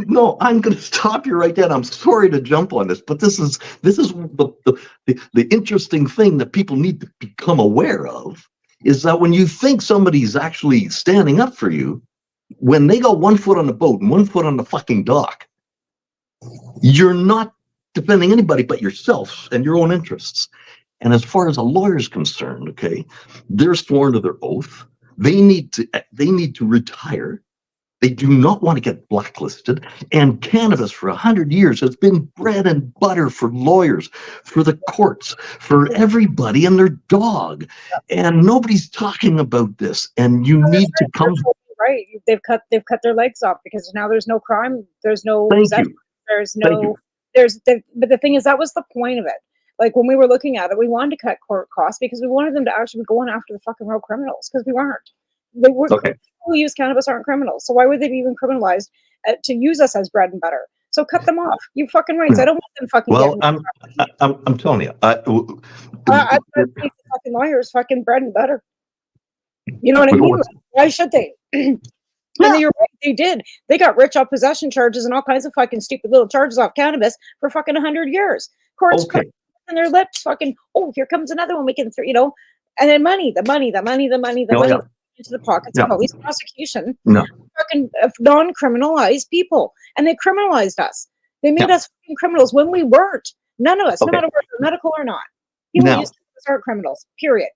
S5: No. I'm going to stop you right there. I'm sorry to jump on this, but this is the interesting thing that people need to become aware of is that when you think somebody's actually standing up for you, when they got 1 foot on the boat and 1 foot on the fucking dock, you're not defending anybody but yourself and your own interests. And as far as a lawyer is concerned, okay, they're sworn to their oath. They need to retire. They do not want to get blacklisted. And cannabis for 100 years has been bread and butter for lawyers, for the courts, for everybody and their dog. And nobody's talking about this. And you need to come.
S4: Right. They've cut their legs off because now there's no crime. There's no possession. There's no, but the thing is, that was the point of it. Like when we were looking at it, we wanted to cut court costs because we wanted them to actually be going after the fucking real criminals because we weren't. They were people who use cannabis aren't criminals. So why would they be even criminalized to use us as bread and butter? So cut them off. You fucking rights. I don't want them fucking.
S5: Well, I'm telling you,
S4: I think fucking lawyers fucking bread and butter. You know what I mean? Why should they? And you're right, they did. They got rich off possession charges and all kinds of fucking stupid little charges off cannabis for fucking 100 years. Courts in their lips, fucking. Oh, here comes another one. We can, and then the money into the pockets of police prosecution. Fucking non-criminalized people, and they criminalized us. They made us fucking criminals when we weren't. None of us, no matter whether they're medical or not. People who use cannabis aren't criminals. Period.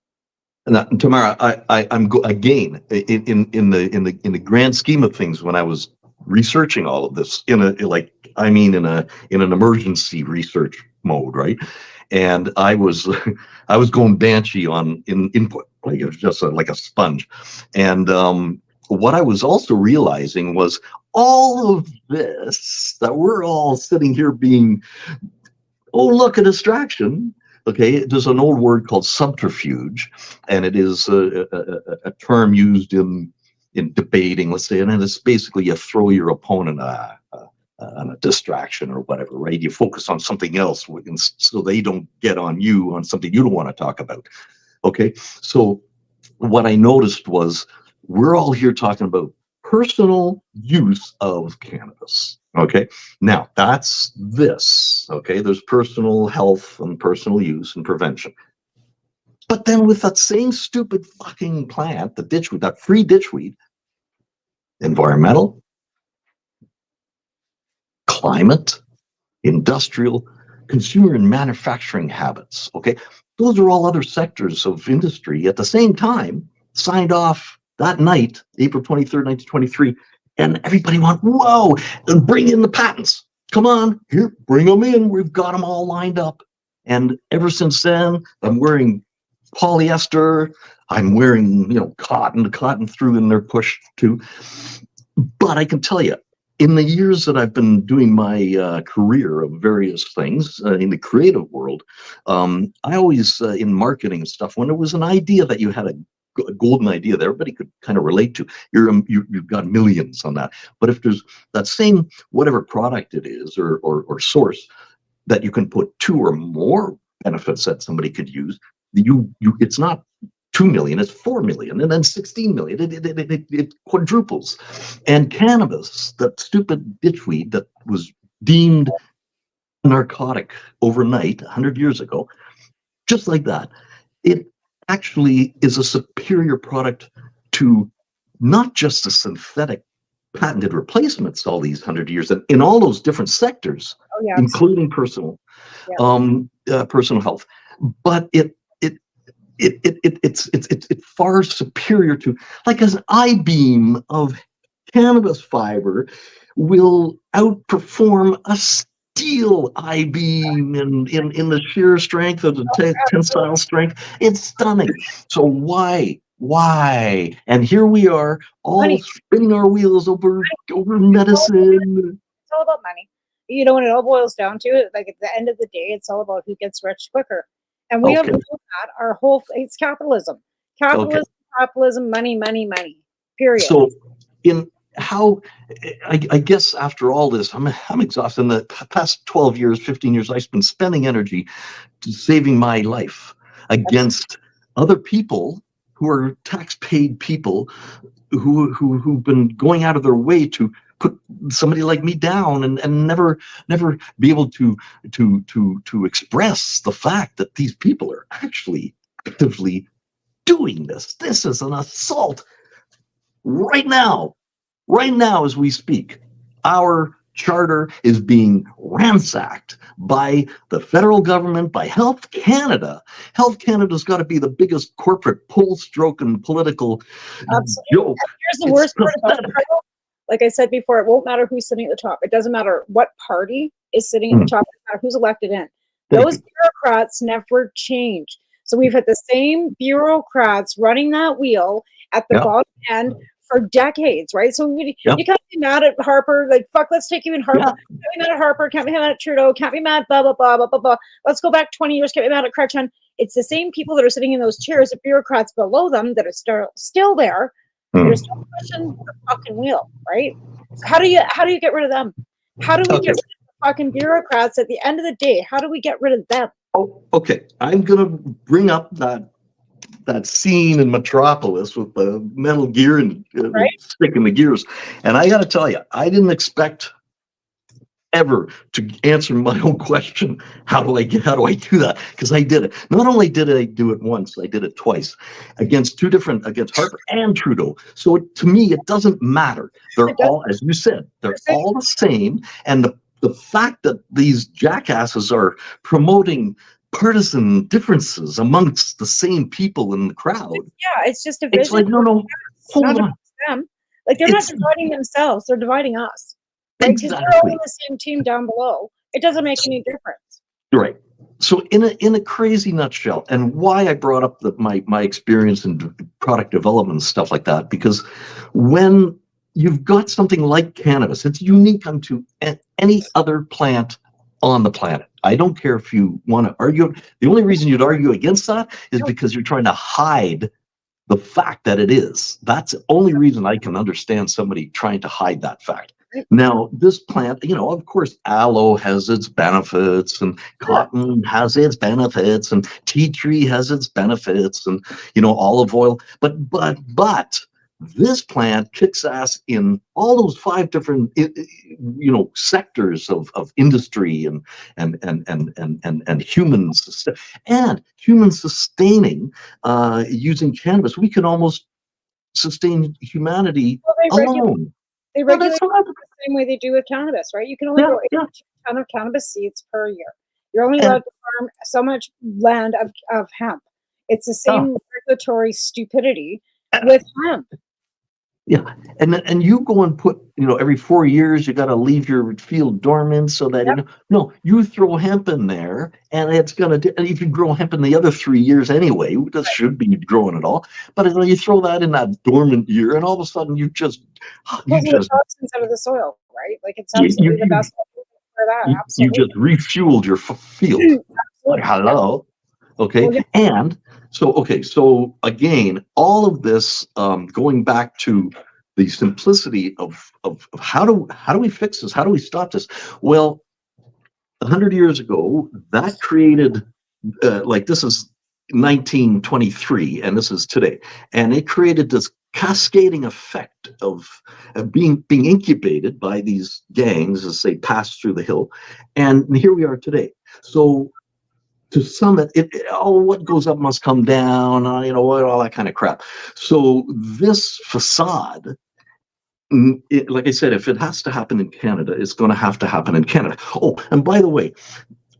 S5: Now, Tamara, I'm again in the grand scheme of things. When I was researching all of this in an emergency research mode, right? And I was going banshee on input, like it was just like a sponge. And what I was also realizing was all of this that we're all sitting here being, oh, look, a distraction. Okay, there's an old word called subterfuge, and it is a term used in debating, let's say, and it's basically you throw your opponent on a distraction or whatever, right? You focus on something else so they don't get on you on something you don't want to talk about. Okay, so what I noticed was we're all here talking about personal use of cannabis. Okay, now that's this. Okay, there's personal health and personal use and prevention. But then with that same stupid fucking plant, the ditchweed, that free ditchweed, environmental, climate, industrial, consumer and manufacturing habits. Okay, those are all other sectors of industry at the same time signed off that night, April 23rd, 1923. And everybody went, whoa, bring in the patents. Come on, here, bring them in. We've got them all lined up. And ever since then, I'm wearing polyester. I'm wearing, cotton through in their push too. But I can tell you, in the years that I've been doing my career of various things in the creative world, I always, in marketing and stuff, when there was an idea that you had a golden idea that everybody could kind of relate to, you've got millions on that. But if there's that same whatever product it is or source that you can put two or more benefits that somebody could use, it's not 2 million, it's 4 million, and then 16 million. It quadruples. And cannabis, that stupid ditchweed that was deemed narcotic overnight 100 years ago, just like that, it actually is a superior product to not just the synthetic patented replacements all these 100 years and in all those different sectors, including personal health, but it's far superior to, like, an I-beam of cannabis fiber will outperform a steel I-beam in the shear strength of the tensile strength. It's stunning. So why? And here we are, all spinning our wheels over medicine.
S4: It's all about money. When it all boils down to it, like at the end of the day, it's all about who gets rich quicker. And we have known that our whole, it's capitalism. Capitalism, money, period. So
S5: I guess after all this, I'm exhausted. In the past 12 years, 15 years, I've been spending energy to saving my life against other people who are tax-paid people who've been going out of their way to put somebody like me down and never be able to express the fact that these people are actually actively doing this. This is an assault right now as we speak. Our charter is being ransacked by the federal government, by Health Canada. Health Canada's got to be the biggest corporate pole-stroking political joke.
S4: Here's the worst part about it. Like I said before, it won't matter who's sitting at the top. It doesn't matter what party is sitting at the top. It doesn't matter who's elected in. Those bureaucrats never change. So we've had the same bureaucrats running that wheel at the bottom end for decades, right? So you can't be mad at Harper, like, fuck, let's take you in Harper. Can't be mad at Harper, can't be mad at Trudeau, can't be mad, blah, blah, blah, blah, blah, blah. Let's go back 20 years, can't be mad at Chrétien. It's the same people that are sitting in those chairs, the bureaucrats below them that are still there. They're still pushing the fucking wheel, right? So how do you get rid of them? How do we get rid of the fucking bureaucrats at the end of the day? How do we get rid of them?
S5: Oh, okay. I'm gonna bring up that scene in Metropolis with the metal gear and sticking the gears. And I got to tell you, I didn't expect ever to answer my own question. How do I do that? Because I did it. Not only did I do it once, I did it twice against Harper and Trudeau. So to me, it doesn't matter. They're all, as you said, they're all the same. And the fact that these jackasses are promoting partisan differences amongst the same people in the crowd.
S4: Yeah, it's just a vision.
S5: It's like, no, hold on.
S4: Them. Like, they're not dividing themselves, they're dividing us. Right? Because they're all in the same team down below. It doesn't make any difference.
S5: Right. So in a crazy nutshell, and why I brought up my experience in product development and stuff like that, because when you've got something like cannabis, it's unique unto any other plant on the planet. I don't care if you want to argue. The only reason you'd argue against that is because you're trying to hide the fact that it is. That's the only reason I can understand somebody trying to hide that fact. Now, this plant, of course, aloe has its benefits, and cotton has its benefits, and tea tree has its benefits, and, olive oil. But this plant kicks ass in all those 5 different, sectors of industry and human sustaining using cannabis. We can almost sustain humanity alone.
S4: They regulate it the same way they do with cannabis, right? You can only grow 8 ton of cannabis seeds per year. You're only allowed to farm so much land of hemp. It's the same regulatory stupidity with hemp.
S5: Yeah, and you go and put, every 4 years you got to leave your field dormant so that you throw hemp in there, and it's gonna. And if you grow hemp in the other 3 years anyway, that should be growing at all. But you throw that in that dormant year, and all of a sudden you just
S4: toxins out of the soil, right? Like, it's absolutely the best for that.
S5: You just refueled your field. Like, hello, okay, and. So again, all of this going back to the simplicity of how do we fix this? How do we stop this? Well, 100 years ago, that created this is 1923, and this is today, and it created this cascading effect of being incubated by these gangs as they pass through the hill, and here we are today. So. To sum it, what goes up must come down, all that kind of crap. So this facade, like I said, if it has to happen in Canada, it's going to have to happen in Canada. Oh, and by the way,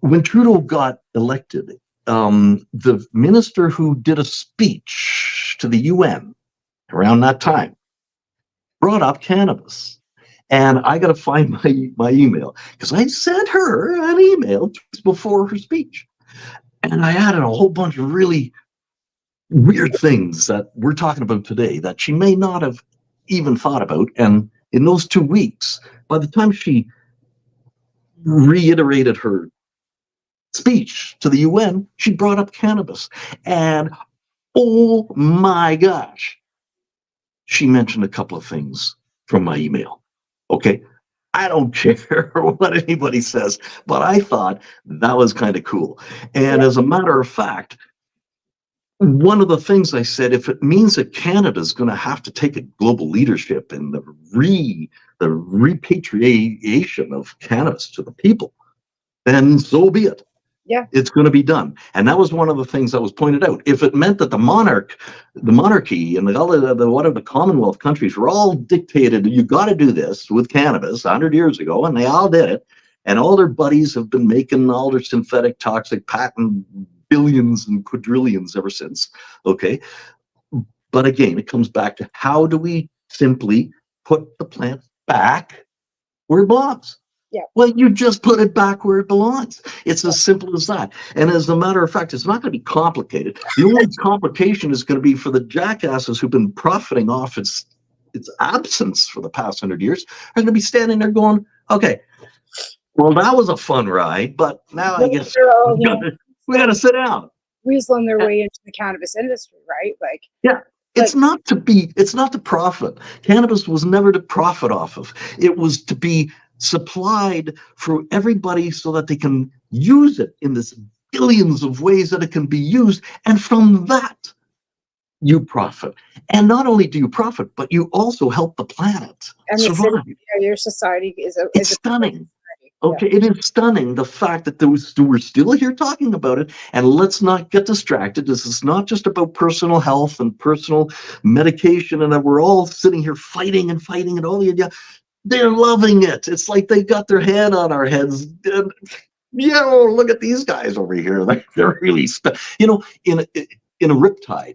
S5: when Trudeau got elected, the minister who did a speech to the UN around that time brought up cannabis. And I got to find my email, because I sent her an email before her speech. And I added a whole bunch of really weird things that we're talking about today that she may not have even thought about. And in those 2 weeks, by the time she reiterated her speech to the UN, she brought up cannabis. And oh my gosh, she mentioned a couple of things from my email. Okay. I don't care what anybody says, but I thought that was kind of cool. And as a matter of fact, one of the things I said, if it means that Canada is going to have to take a global leadership in the repatriation of cannabis to the people, then so be it.
S4: Yeah.
S5: It's going to be done. And that was one of the things that was pointed out. If it meant that the monarchy and all the Commonwealth countries were all dictated, you got to do this with cannabis 100 years ago, and they all did it, and all their buddies have been making all their synthetic toxic patent billions and quadrillions ever since. Okay. But again, it comes back to how do we simply put the plant back where it belongs?
S4: Yeah.
S5: Well, you just put it back where it belongs. It's as simple as that. And as a matter of fact, it's not going to be complicated. The only complication is going to be for the jackasses who've been profiting off its absence for the past 100 years are going to be standing there going, okay, well, that was a fun ride, but now I guess we got to sit down.
S4: Weaseling their way into the cannabis industry, right? Like,
S5: yeah. It's not to profit. Cannabis was never to profit off of. It was to be supplied for everybody so that they can use it in this billions of ways that it can be used. And from that, you profit. And not only do you profit, but you also help the planet survive.
S4: Your society is
S5: stunning. Okay, it is stunning, the fact that we're still here talking about it, and let's not get distracted. This is not just about personal health and personal medication, and that we're all sitting here fighting and all the they're loving it. It's like they got their hand on our heads. And, look at these guys over here. They're really, in a riptide,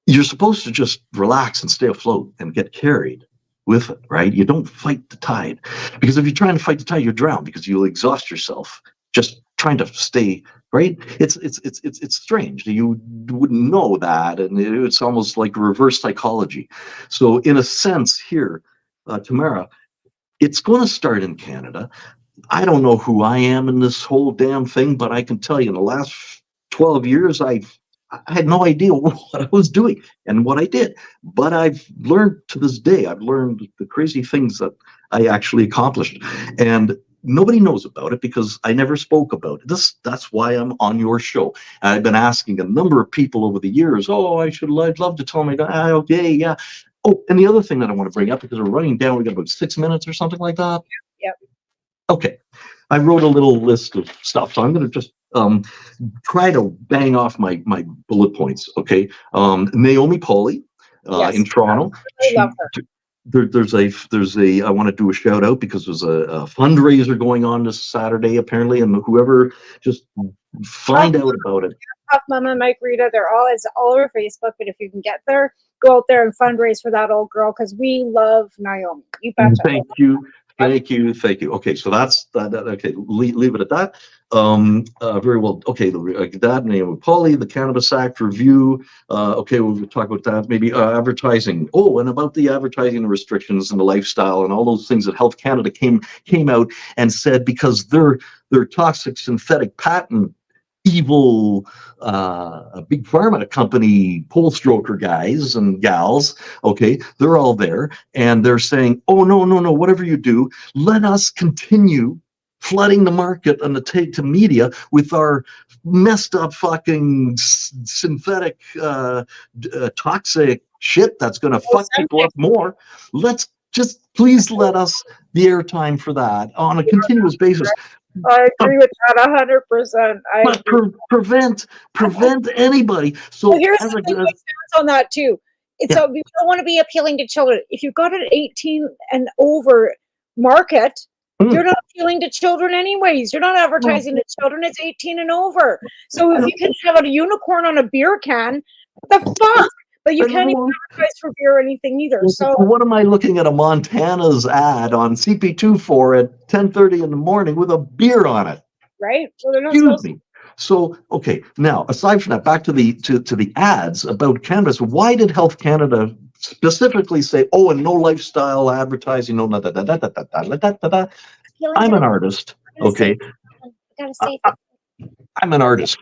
S5: you're supposed to just relax and stay afloat and get carried with it, right? You don't fight the tide, because if you're trying to fight the tide, you'll drown, because you'll exhaust yourself just trying to stay, right? It's strange. You wouldn't know that, and it's almost like reverse psychology. So in a sense here, Tamara, it's going to start in Canada. I don't know who I am in this whole damn thing, but I can tell you in the last 12 years, I had no idea what I was doing and what I did. But I've learned to this day, I've learned the crazy things that I actually accomplished. And nobody knows about it because I never spoke about it. That's why I'm on your show. And I've been asking a number of people over the years, I'd love to tell me that. Okay, yeah. Oh, and the other thing that I want to bring up, because we're running down, we got about 6 minutes or something like that.
S4: Yep.
S5: Okay. I wrote a little list of stuff, so I'm going to just try to bang off my bullet points. Okay. Naomi Pauly in Toronto.
S4: I love her.
S5: There's a I want to do a shout out because there's a fundraiser going on this Saturday apparently, and whoever just find out about it.
S4: Puff Mama, Mike Rita, it's all over Facebook. But if you can get there, go out there and fundraise for that old girl, because we love Naomi. You betcha.
S5: Thank you. Okay, so that's that. Okay, leave it at that. Very well. Okay, that Naomi Pauly, the Cannabis Act review. Okay, we'll talk about that. Maybe advertising. Oh, and about the advertising restrictions and the lifestyle and all those things that Health Canada came out and said, because their toxic synthetic patent evil big pharma company pole stroker guys and gals, okay, they're all there, and they're saying, oh, no, whatever you do, let us continue flooding the market and the media with our messed up fucking synthetic toxic shit that's going to fuck people up more. Let's just please let us the airtime for that on a continuous basis.
S4: I agree with that 100%.
S5: But prevent anybody. So
S4: here's the thing, my stance on that too. We don't want to be appealing to children. If you've got an 18 and over market, you're not appealing to children anyways. You're not advertising to children. It's 18 and over. So if you can have a unicorn on a beer can, what the fuck? But you can't even advertise for beer or anything either. So
S5: what am I looking at a Montana's ad on CP2 for at 10:30 in the morning with a beer on it?
S4: Right. Well, they're not
S5: Excuse me. So okay, now aside from that, back to the ads about cannabis. Why did Health Canada specifically say, "Oh, and no lifestyle advertising"? No, I'm an artist. Okay.
S4: I gotta say,
S5: I'm an artist.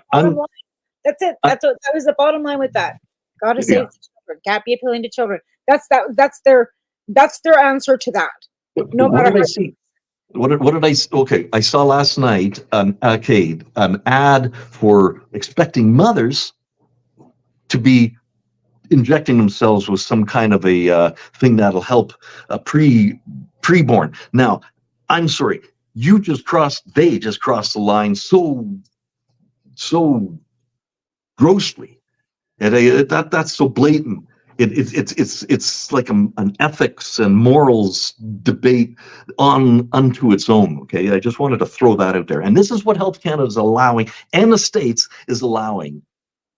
S4: That's it. That was the bottom line with that. Gotta save the children. Can't be appealing to children. That's their answer to that. No matter what.
S5: What did I? Okay, I saw last night an ad for expecting mothers to be injecting themselves with some kind of a thing that'll help preborn. Now, I'm sorry, they just crossed the line so grossly, and that's so blatant. It's like an ethics and morals debate unto its own. Okay, I just wanted to throw that out there, and this is what Health Canada is allowing, and the states is allowing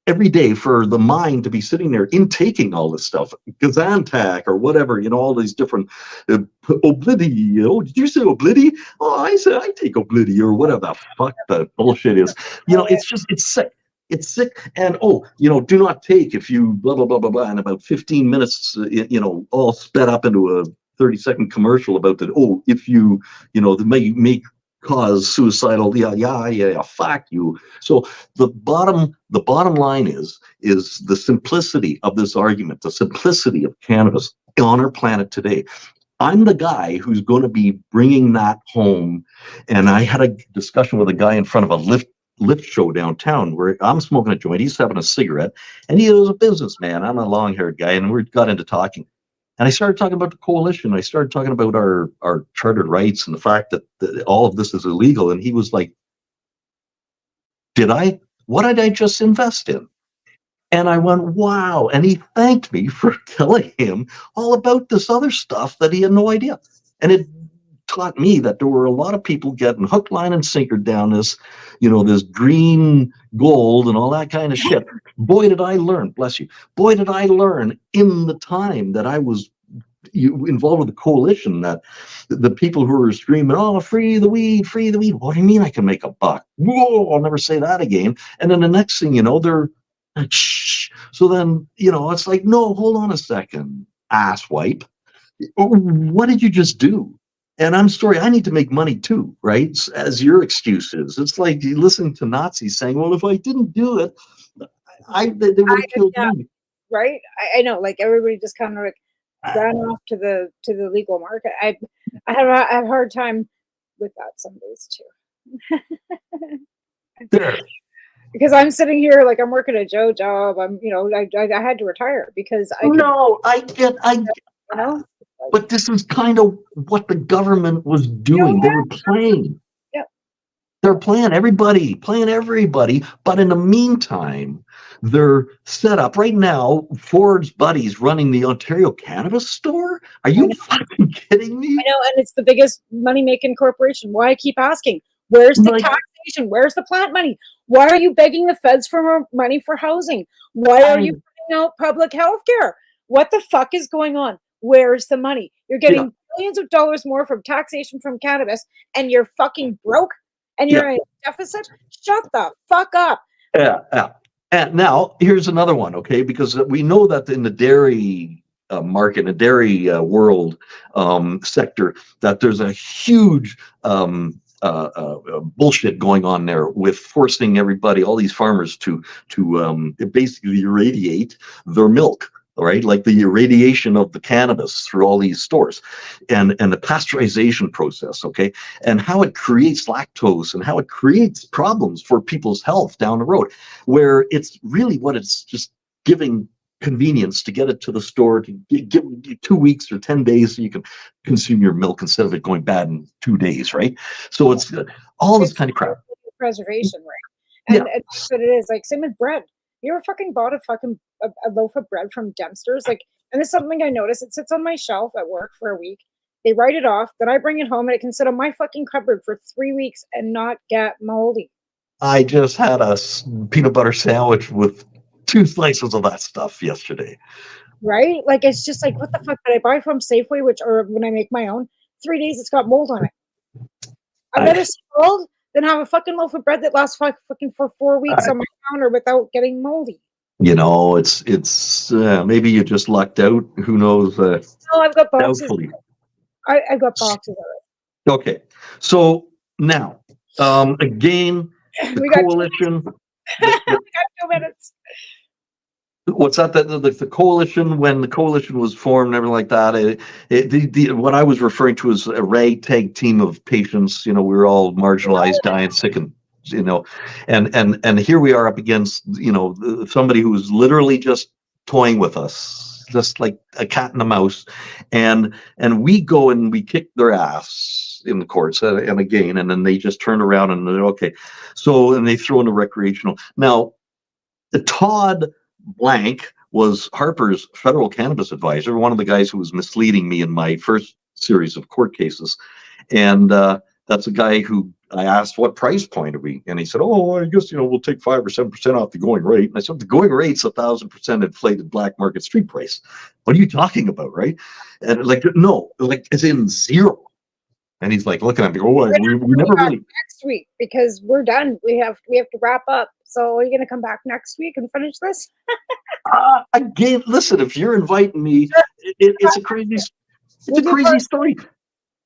S5: every day, for the mind to be sitting there intaking all this stuff, Gazantac or whatever, all these different Oblidi. Did you say Oblidi? Oh, I said I take Oblidi or whatever the fuck the bullshit is. It's sick. It's sick. And do not take if you blah blah blah blah blah. In about 15 minutes, all sped up into a 30-second commercial about that. Oh, if you that may cause suicidal. Yeah. Fuck you. So the bottom line is the simplicity of this argument, the simplicity of cannabis on our planet today. I'm the guy who's going to be bringing that home, and I had a discussion with a guy in front of a lift show downtown where I'm smoking a joint, he's having a cigarette, and he was a businessman. I'm a long-haired guy, and we got into talking. And I started talking about the coalition. I started talking about our chartered rights and the fact that all of this is illegal. And he was like, what did I just invest in? And I went, wow. And he thanked me for telling him all about this other stuff that he had no idea. And it taught me that there were a lot of people getting hook, line, and sinker down this, this green gold and all that kind of shit. Boy, did I learn, bless you. Boy, did I learn in the time that I was involved with the coalition, that the people who were screaming, oh, free the weed. What do you mean I can make a buck? Whoa, I'll never say that again. And then the next thing you know, they're shh. So then, it's like, no, hold on a second, asswipe. What did you just do? And I'm sorry, I need to make money too, right? As your excuse is. It's like you listen to Nazis saying, well, if I didn't do it, they would have killed me.
S4: Right? I know, like everybody just kind of like ran off to the legal market. I have a hard time with that some days too.
S5: There.
S4: Because I'm sitting here like I'm working a Joe job. I had to retire because
S5: I get. But this is kind of what the government was doing. They were playing.
S4: Yep.
S5: They're playing everybody. But in the meantime, they're set up right now. Ford's buddies running the Ontario Cannabis Store. Are you fucking kidding me?
S4: I know, and it's the biggest money-making corporation. Why I keep asking, where's the taxation? Where's the plant money? Why are you begging the feds for money for housing? Why are you putting out public health care? What the fuck is going on? Where's the money? You're getting billions of dollars more from taxation from cannabis, and you're fucking broke, and you're in a deficit? Shut the fuck up.
S5: Yeah. And now here's another one, okay? Because we know that in the dairy market, the dairy world sector, that there's a huge bullshit going on there with forcing everybody, all these farmers, to basically irradiate their milk. Right, like the irradiation of the cannabis through all these stores, and the pasteurization process, okay, and how it creates lactose and how it creates problems for people's health down the road, where it's really what it's just giving convenience to get it to the store, to give 2 weeks or 10 days so you can consume your milk instead of it going bad in 2 days, right? So it's all this kind of crap.
S4: Preservation, right? And that's what it is. Like same with bread. You ever fucking bought a loaf of bread from Dempster's? Like, and it's something I noticed. It sits on my shelf at work for a week. They write it off. Then I bring it home and it can sit on my fucking cupboard for 3 weeks and not get moldy.
S5: I just had a peanut butter sandwich with 2 slices of that stuff yesterday.
S4: Right? Like, it's just like, what the fuck did I buy from Safeway, or when I make my own? 3 days, it's got mold on it. I'd rather see mold than have a fucking loaf of bread that lasts fucking for 4 weeks on my counter without getting moldy.
S5: It's maybe you just lucked out. Who knows?
S4: No, I've got boxes. I've got boxes of it.
S5: Okay, so now again, the coalition.
S4: We got 2 minutes.
S5: What's that? The coalition, when the coalition was formed and everything like that, what I was referring to as a ragtag team of patients. We were all marginalized, dying, sick, and you know, and here we are up against, somebody who's literally just toying with us, just like a cat and a mouse, and we go and we kick their ass in the courts, and again, and then they just turn around and they're okay. So, and they throw in a recreational. Now, Todd Blank was Harper's federal cannabis advisor, one of the guys who was misleading me in my first series of court cases. And that's a guy who I asked, what price point are we? And he said, oh, I guess, we'll take 5 or 7% off the going rate. And I said, the going rate's 1,000% inflated black market street price. What are you talking about, right? And like, no, like as in zero. And he's like looking at me, we never really.
S4: Next week, because we're done. We have to wrap up. So are you going to come back next week and finish this?
S5: Again, listen, if you're inviting me, it's a crazy story.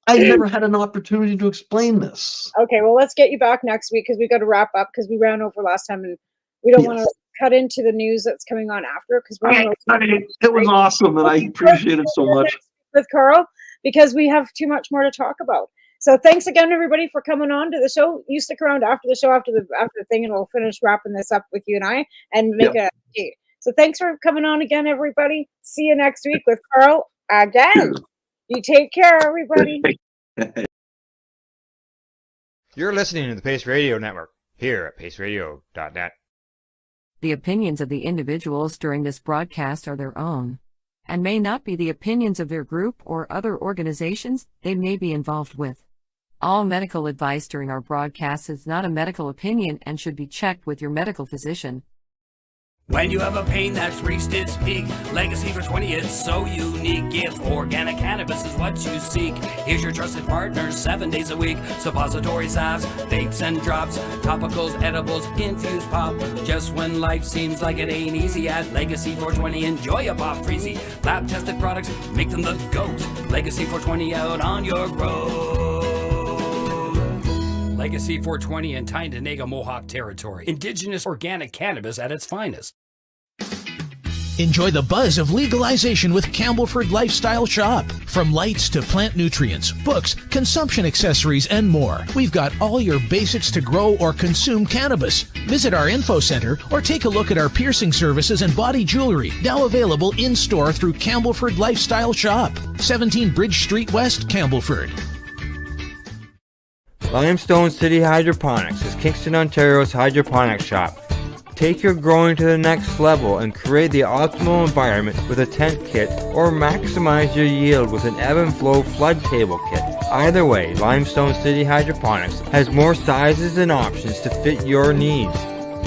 S5: I never had an opportunity to explain this.
S4: Okay, well, let's get you back next week because we got to wrap up because we ran over last time and we don't want to cut into the news that's coming on after because
S5: it was awesome and I appreciate it so much.
S4: With Carl, because we have too much more to talk about. So thanks again, everybody, for coming on to the show. You stick around after the show, after the thing, and we'll finish wrapping this up with you and I and make a date. So thanks for coming on again, everybody. See you next week with Carl again. You take care, everybody.
S1: You're listening to the Pace Radio Network here at paceradio.net.
S2: The opinions of the individuals during this broadcast are their own, and may not be the opinions of their group or other organizations they may be involved with. All medical advice during our broadcast is not a medical opinion and should be checked with your medical physician.
S8: When you have a pain that's reached its peak, Legacy for 20, it's so unique. If organic cannabis is what you seek, here's your trusted partner 7 days a week. Suppository salves, vapes and drops, topicals, edibles, infused pop. Just when life seems like it ain't easy, at Legacy 420, enjoy a pop freezy. Lab tested products, make them the GOAT. Legacy 420 out on your road. Legacy 420 in Tyendinaga Mohawk territory. Indigenous organic cannabis at its finest.
S10: Enjoy the buzz of legalization with Campbellford Lifestyle Shop. From lights to plant nutrients, books, consumption accessories, and more. We've got all your basics to grow or consume cannabis. Visit our info center or take a look at our piercing services and body jewelry, now available in-store through Campbellford Lifestyle Shop. 17 Bridge Street West, Campbellford.
S6: Limestone City Hydroponics is Kingston, Ontario's hydroponics shop. Take your growing to the next level and create the optimal environment with a tent kit or maximize your yield with an ebb and flow flood table kit. Either way, Limestone City Hydroponics has more sizes and options to fit your needs.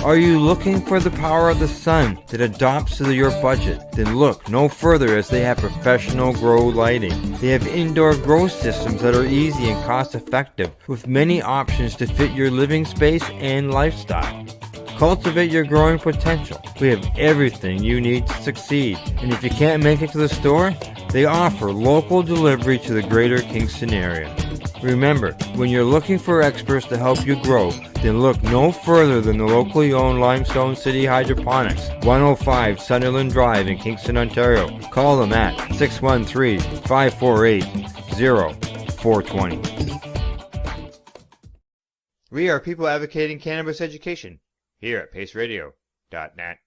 S6: Are you looking for the power of the sun that adapts to your budget? Then look no further, as they have professional grow lighting. They have indoor grow systems that are easy and cost effective with many options to fit your living space and lifestyle. Cultivate your growing potential. We have everything you need to succeed. And if you can't make it to the store, they offer local delivery to the greater Kingston area. Remember, when you're looking for experts to help you grow, then look no further than the locally owned Limestone City Hydroponics, 105 Sunderland Drive in Kingston, Ontario. Call them at 613-548-0420.
S1: We are people advocating cannabis education here at paceradio.net.